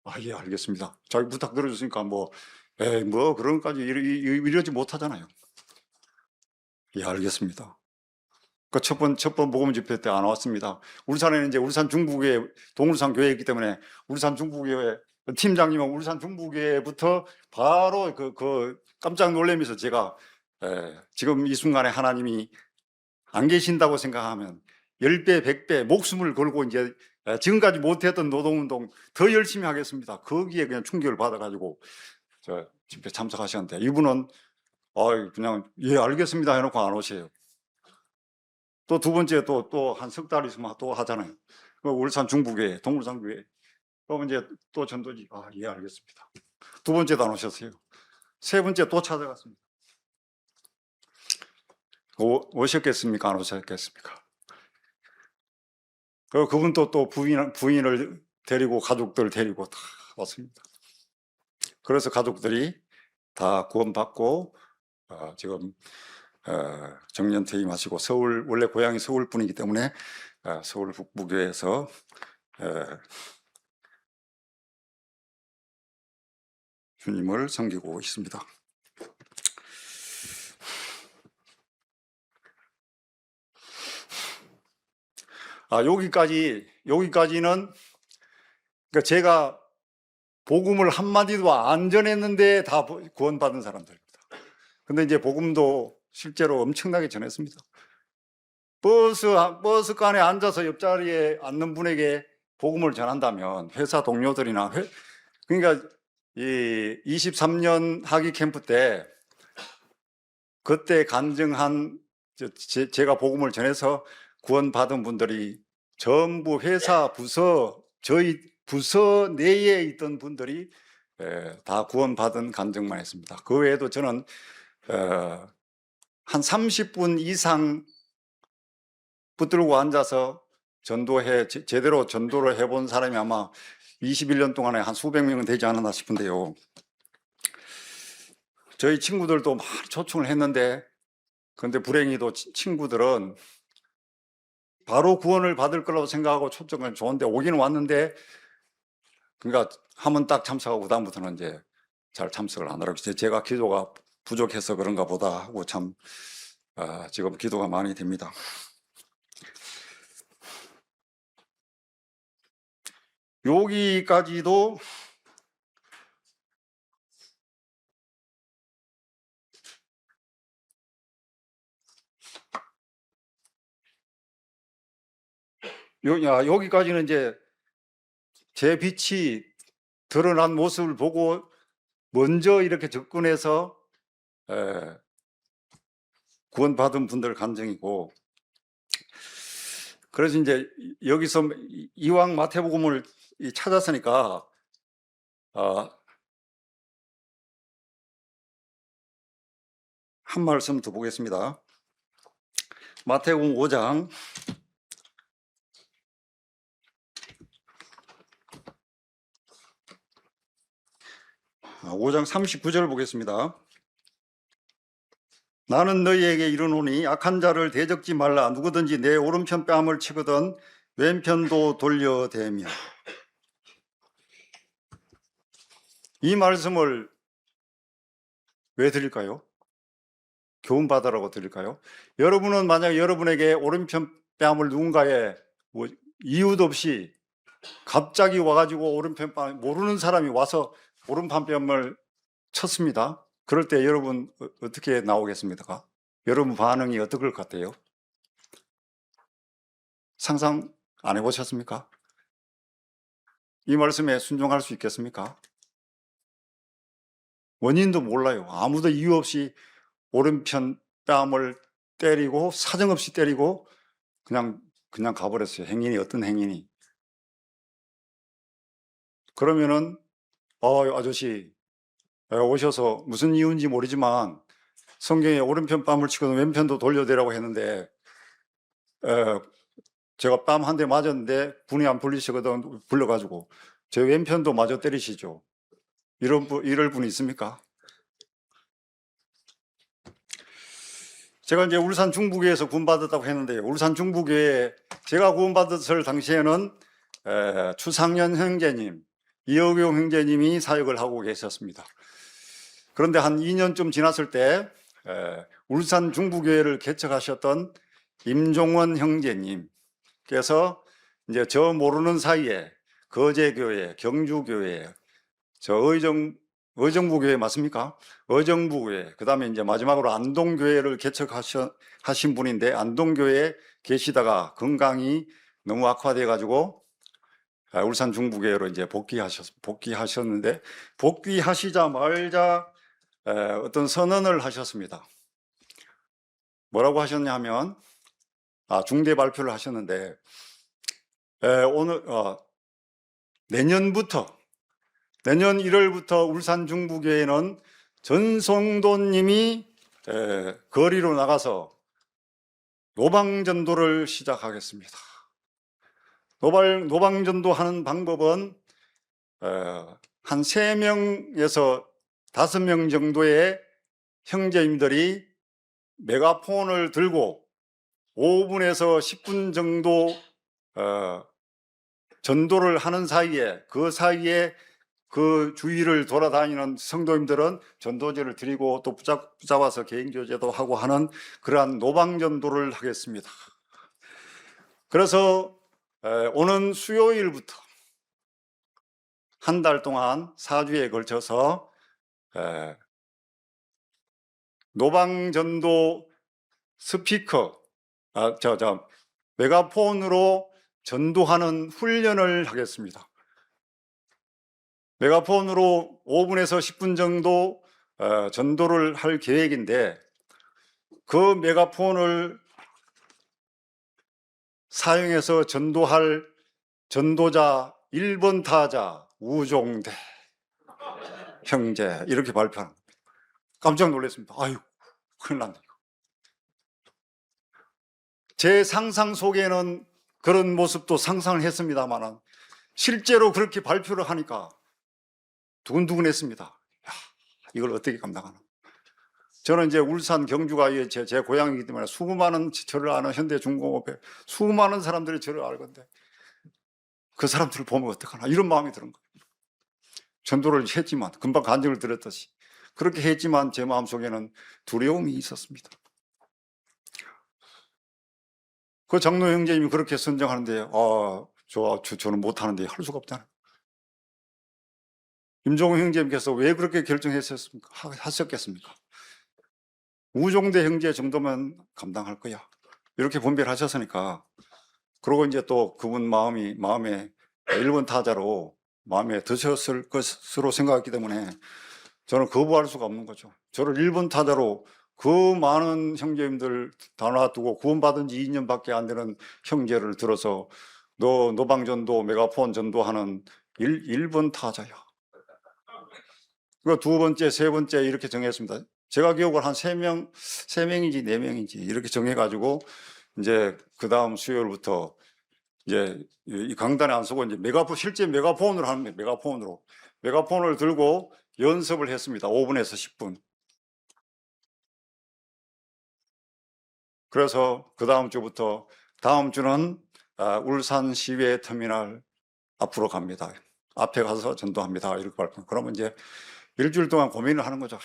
아, 예, 알겠습니다. 자기 부탁 들어줬으니까 뭐 그런 것까지 이러지 못하잖아요. 예, 알겠습니다. 그 첫 번 복음 집회 때 안 왔습니다. 울산에는 이제 울산 중부교회 동울산 교회이기 때문에 울산 중부교회 팀장님은 울산 중부교회부터 바로 깜짝 놀라면서 제가 지금 이 순간에 하나님이 안 계신다고 생각하면 10배, 100배 목숨을 걸고 이제 지금까지 못했던 노동운동 더 열심히 하겠습니다. 거기에 그냥 충격을 받아가지고 저 집회 참석하셨는데 이분은 그냥 예 알겠습니다 해놓고 안 오세요. 또 두 번째 또 한 석 달 있으면 또 하잖아요. 울산 중부교회, 동울산 교회. 그럼 이제 또 전도지 예 알겠습니다. 두 번째도 안 오셨어요. 세 번째 또 찾아갔습니다. 오셨겠습니까? 안 오셨겠습니까? 그분도 또 부인을 데리고 가족들 데리고 다 왔습니다. 그래서 가족들이 다 구원받고 지금 정년 퇴임하시고 서울 원래 고향이 서울 분이기 때문에 서울 북부교회에서 주님을 섬기고 있습니다. 여기까지는 그러니까 제가 복음을 한마디도 안 전했는데 다 구원받은 사람들입니다. 근데 이제 복음도 실제로 엄청나게 전했습니다. 버스간에 앉아서 옆자리에 앉는 분에게 복음을 전한다면 회사 동료들이나 그러니까 이 23년 학위 캠프 때 그때 간증한 제가 복음을 전해서 구원받은 분들이 전부 회사 저희 부서 내에 있던 분들이 다 구원받은 간증만 했습니다. 그 외에도 저는 한 30분 이상 붙들고 앉아서 제대로 전도를 해본 사람이 아마 21년 동안에 한 수백 명은 되지 않았나 싶은데요. 저희 친구들도 많이 초청을 했는데 그런데 불행히도 친구들은 바로 구원을 받을 거라고 생각하고 초청은 좋은데 오기는 왔는데 그러니까 한번 딱 참석하고 그다음부터는 이제 잘 참석을 안 하라고 제가 기도가 부족해서 그런가 보다 하고 참 지금 기도가 많이 됩니다. 여기까지도 여기까지는 이제 제 빛이 드러난 모습을 보고 먼저 이렇게 접근해서 구원받은 분들 간증이고 그래서 이제 여기서 이왕 마태복음을 찾았으니까 한 말씀 더 보겠습니다. 마태복음 5장 39절 보겠습니다. 나는 너희에게 이르노니 악한 자를 대적지 말라. 누구든지 내 오른편 뺨을 치거든 왼편도 돌려대며. 이 말씀을 왜 드릴까요? 교훈 받으라고 드릴까요? 여러분은 만약 여러분에게 오른편 뺨을 누군가에 이유도 없이 갑자기 와가지고 오른편 뺨 모르는 사람이 와서 오른편 뺨을 쳤습니다. 그럴 때 여러분 어떻게 나오겠습니까? 여러분 반응이 어떨 것 같아요? 상상 안 해보셨습니까? 이 말씀에 순종할 수 있겠습니까? 원인도 몰라요. 아무도 이유 없이 오른편 뺨을 때리고 사정없이 때리고 그냥 가버렸어요. 행인이 어떤 행인이. 그러면은 아저씨 오셔서 무슨 이유인지 모르지만 성경에 오른편 뺨을 치고는 왼편도 돌려대라고 했는데 제가 뺨 한 대 맞았는데 분이 안 풀리시거든 불러가지고 제 왼편도 마저 때리시죠. 이럴 분이 있습니까? 제가 이제 울산 중부교에서 구원받았다고 했는데요. 울산 중부교에 제가 구원받았을 당시에는 추상현 형제님, 이어경 형제님이 사역을 하고 계셨습니다. 그런데 한 2년쯤 지났을 때 울산 중부교회를 개척하셨던 임종원 형제님께서 이제 저 모르는 사이에 거제교회, 경주교회, 저 의정부교회 맞습니까? 의정부교회, 그 다음에 이제 마지막으로 안동교회를 개척하신 분인데 안동교회에 계시다가 건강이 너무 악화돼가지고 울산 중부교회로 이제 복귀하셨는데 복귀하시자마자 어떤 선언을 하셨습니다. 뭐라고 하셨냐면 중대 발표를 하셨는데 오늘 내년 1월부터 울산 중부교회는 전성도님이 거리로 나가서 노방전도를 시작하겠습니다. 노방전도 하는 방법은 한 3명에서 5명 정도의 형제님들이 메가폰을 들고 5분에서 10분 정도 전도를 하는 사이에 그 주위를 돌아다니는 성도님들은 전도제를 드리고 또 붙잡아서 개인교제도 하고 하는 그러한 노방전도를 하겠습니다. 그래서 오는 수요일부터 한 달 동안 4주에 걸쳐서 노방전도 스피커, 메가폰으로 전도하는 훈련을 하겠습니다. 메가폰으로 5분에서 10분 정도 전도를 할 계획인데 그 메가폰을 사용해서 전도할 전도자 1번 타자 우종대 형제 이렇게 발표합니다. 깜짝 놀랐습니다. 아유, 큰일 났네. 제 상상 속에는 그런 모습도 상상을 했습니다만 실제로 그렇게 발표를 하니까 두근두근했습니다. 야, 이걸 어떻게 감당하나. 저는 이제 울산 경주가 제 고향이기 때문에 수많은 저를 아는 현대중공업에 수많은 사람들이 저를 알건데 그 사람들을 보면 어떡하나 이런 마음이 드는 거예요. 전도를 했지만 금방 간증을 드렸듯이 그렇게 했지만 제 마음속에는 두려움이 있었습니다. 그 장로 형제님이 그렇게 선정하는데 저는 못하는데 할 수가 없다는. 임종호 형제님께서 왜 그렇게 하셨겠습니까? 우종대 형제 정도면 감당할 거야. 이렇게 분별하셨으니까. 그러고 이제 또 그분 마음에 1번 타자로 마음에 드셨을 것으로 생각했기 때문에 저는 거부할 수가 없는 거죠. 저를 1번 타자로 그 많은 형제님들 다 놔두고 구원받은 지 2년밖에 안 되는 형제를 들어서 노방전도 메가폰 전도하는 1번 타자야. 그 두 번째, 세 번째 이렇게 정했습니다. 제가 기억을 한 3명인지 4명인지 이렇게 정해가지고 이제 그 다음 수요일부터 이제 이 강단에 안 서고 이제 실제 메가폰으로 하는 거예요. 메가폰을 들고 연습을 했습니다. 5분에서 10분. 그래서 그 다음 주부터 다음 주는 울산 시외 터미널 앞으로 갑니다. 앞에 가서 전도합니다. 이렇게 발표. 그러면 이제 일주일 동안 고민을 하는 거죠.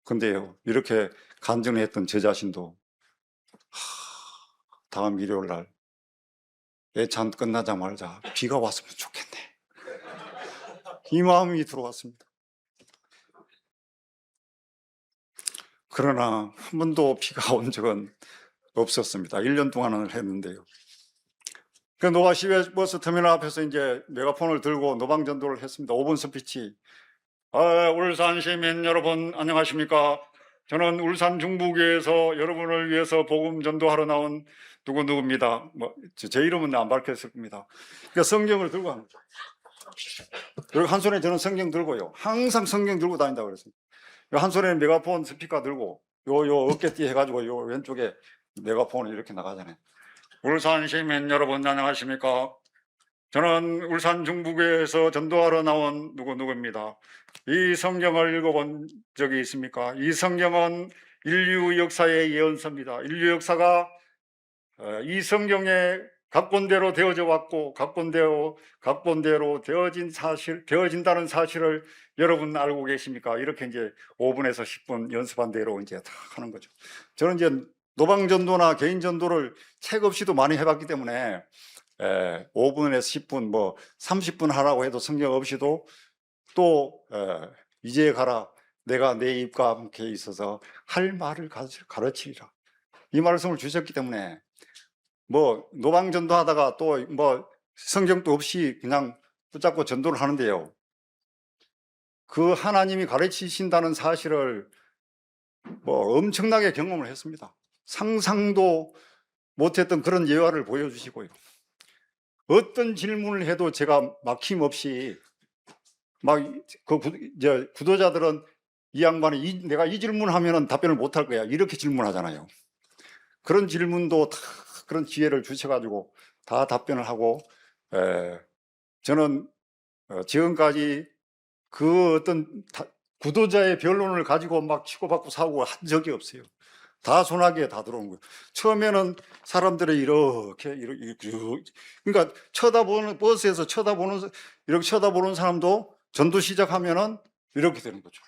근데요, 이렇게 간증을 했던 제 자신도 다음 일요일 날 예찬 끝나자마자 비가 왔으면 좋겠네. 이 마음이 들어왔습니다. 그러나 한 번도 비가 온 적은 없었습니다. 1년 동안을 했는데요. 그 노바 시외버스 터미널 앞에서 이제 메가폰을 들고 노방 전도를 했습니다. 5분 스피치. 울산 시민 여러분 안녕하십니까? 저는 울산 중부교에서 여러분을 위해서 복음 전도하러 나온 누구누구입니다. 제 이름은 안 밝혔을 겁니다. 그러니까 성경을 들고 하는 거죠. 그리고 한 손에 저는 성경 들고요. 항상 성경 들고 다닌다고 그랬습니다. 한 손에 메가폰 스피커 들고 요 어깨띠 해가지고 요 왼쪽에 메가폰을 이렇게 나가잖아요. 울산 시민 여러분 안녕하십니까? 저는 울산 중부교에서 전도하러 나온 누구누구입니다. 이 성경을 읽어본 적이 있습니까? 이 성경은 인류 역사의 예언서입니다. 인류 역사가 이 성경에 각본대로 되어져 왔고 각본대로 되어진다는 사실을 여러분 알고 계십니까? 이렇게 이제 5분에서 10분 연습한 대로 이제 다 하는 거죠. 저는 이제 노방 전도나 개인 전도를 책 없이도 많이 해봤기 때문에 5분에서 10분, 30분 하라고 해도 성경 없이도 또 이제 가라, 내가 내 입과 함께 있어서 할 말을 가르치리라. 이 말씀을 주셨기 때문에 노방 전도하다가 또 성경도 없이 그냥 붙잡고 전도를 하는데요. 그 하나님이 가르치신다는 사실을 엄청나게 경험을 했습니다. 상상도 못했던 그런 예화를 보여주시고요. 어떤 질문을 해도 제가 막힘없이 구도자들은 이 양반이 내가 이 질문하면은 답변을 못할 거야 이렇게 질문하잖아요. 그런 질문도 다 그런 기회를 주셔가지고 다 답변을 하고 저는 지금까지 그 어떤 구도자의 변론을 가지고 막 치고받고 싸우고 한 적이 없어요. 다 손아귀에 다 들어온 거예요. 처음에는 사람들이 이렇게 그러니까 버스에서 이렇게 쳐다보는 사람도 전도 시작하면은 이렇게 되는 거죠.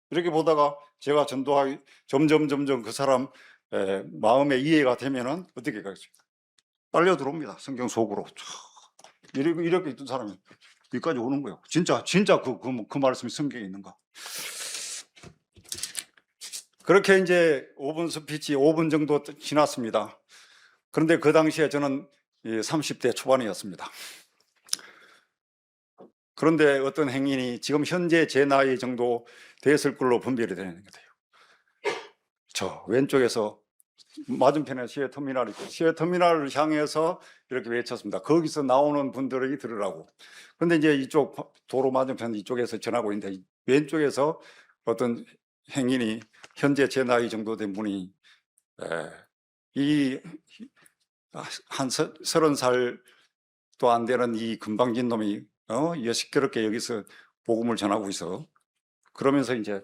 이렇게 보다가 제가 전도하기 점점 그 사람 마음에 이해가 되면은 어떻게 가겠습니까? 빨려 들어옵니다. 성경 속으로 이렇게 있던 사람이 여기까지 오는 거예요. 진짜 그 말씀이 성경에 있는가? 그렇게 이제 5분 스피치 5분 정도 지났습니다. 그런데 그 당시에 저는 30대 초반이었습니다. 그런데 어떤 행인이 지금 현재 제 나이 정도 됐을 걸로 분별이 되는 거예요. 저 왼쪽에서 맞은편에 시외터미널이 있고 시외터미널을 향해서 이렇게 외쳤습니다. 거기서 나오는 분들이 들으라고. 그런데 이제 이쪽 도로 맞은편 이쪽에서 전하고 있는데 왼쪽에서 어떤 행인이 현재 제 나이 정도 된 분이 이 한 30살도 안 되는 이 금방진 놈이 시끄럽게 여기서 복음을 전하고 있어. 그러면서 이제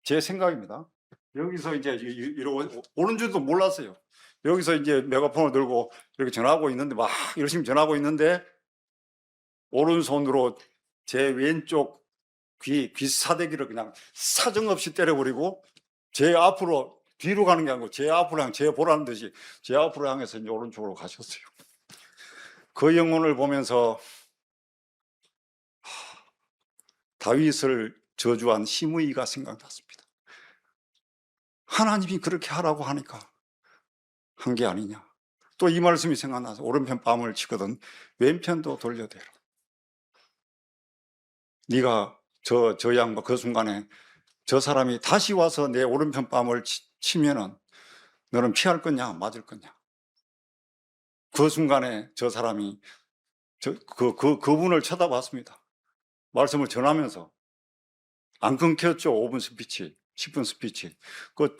제 생각입니다. 여기서 이제 이러고 오는 줄도 몰랐어요. 여기서 이제 메가폰을 들고 이렇게 전하고 있는데 막 열심히 전하고 있는데 오른손으로 제 왼쪽 귀사대기를 그냥 사정없이 때려버리고 제 앞으로 뒤로 가는 게 아니고 제 앞으로 제 보라는 듯이 제 앞으로 향해서 이제 오른쪽으로 가셨어요. 그 영혼을 보면서 다윗을 저주한 시므이가 생각났습니다. 하나님이 그렇게 하라고 하니까 한 게 아니냐. 또 이 말씀이 생각나서 오른편 뺨을 치거든 왼편도 돌려대라. 네가 저 양반 그 순간에 저 사람이 다시 와서 내 오른편 뺨을 치면은 너는 피할 거냐 맞을 거냐. 그 순간에 저 사람이 그분을 쳐다봤습니다. 말씀을 전하면서 안 끊겼죠. 5분 스피치 10분 스피치 그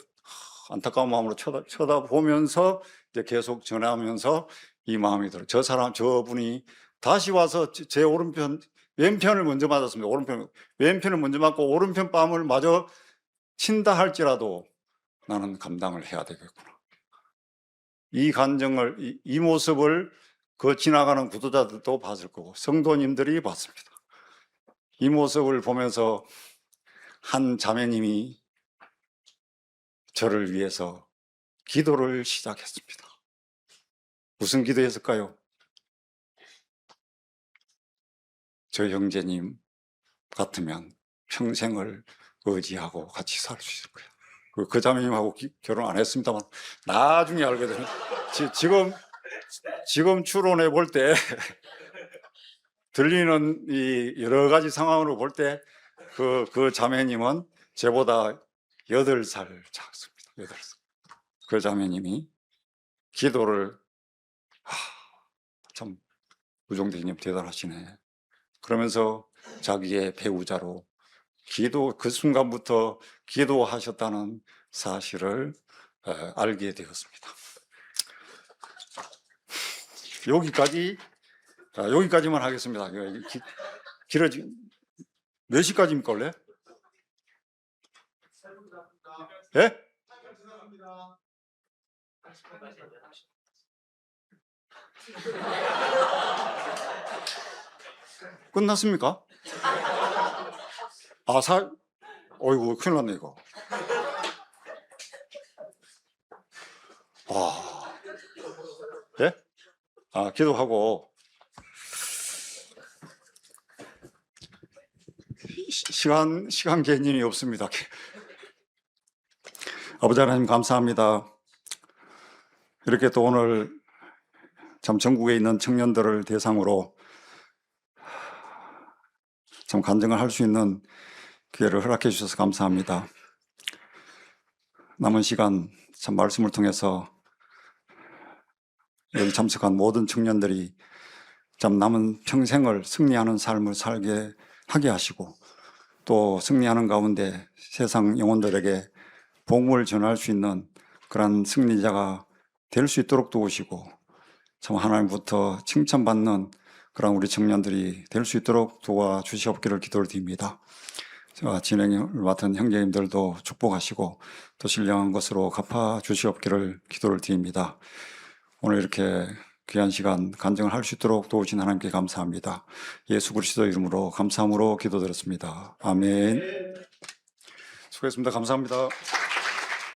안타까운 마음으로 쳐다보면서 이제 계속 전하면서 이 마음이 들어요. 저분이 다시 와서 제 왼편을 먼저 맞았습니다. 왼편을 먼저 맞고 오른편 뺨을 마저 친다 할지라도 나는 감당을 해야 되겠구나. 이 감정을, 이 모습을 그 지나가는 구도자들도 봤을 거고 성도님들이 봤습니다. 이 모습을 보면서 한 자매님이 저를 위해서 기도를 시작했습니다. 무슨 기도했을까요? 저 형제님 같으면 평생을 의지하고 같이 살 수 있을 거야. 그 자매님하고 결혼 안 했습니다만 나중에 알게 되면 지금 지금 추론해 볼 때 들리는 이 여러 가지 상황으로 볼 때 그 자매님은 저보다 8살 작습니다. 8살. 그 자매님이 기도를 참 우종대님 대단하시네. 그러면서 자기의 배우자로 그 순간부터 기도하셨다는 사실을 알게 되었습니다. 여기까지만 하겠습니다. 길어지 몇 시까지입니까 원래? 예? 끝났습니까? 어이구 큰일 났네 이거. 예? 기도하고 시간 개념이 없습니다. 아버지 하나님 감사합니다. 이렇게 또 오늘 참 전국에 있는 청년들을 대상으로 참 간증을 할 수 있는 기회를 허락해 주셔서 감사합니다. 남은 시간 참 말씀을 통해서 여기 참석한 모든 청년들이 참 남은 평생을 승리하는 삶을 살게 하게 하시고 또 승리하는 가운데 세상 영혼들에게 복음을 전할 수 있는 그런 승리자가 될 수 있도록 도우시고 참 하나님부터 칭찬받는 그런 우리 청년들이 될 수 있도록 도와주시옵기를 기도를 드립니다. 제가 진행을 맡은 형제님들도 축복하시고 또 신령한 것으로 갚아주시옵기를 기도를 드립니다. 오늘 이렇게 귀한 시간 간증을 할 수 있도록 도우신 하나님께 감사합니다. 예수 그리스도 이름으로 감사함으로 기도드렸습니다. 아멘. 수고했습니다. 감사합니다.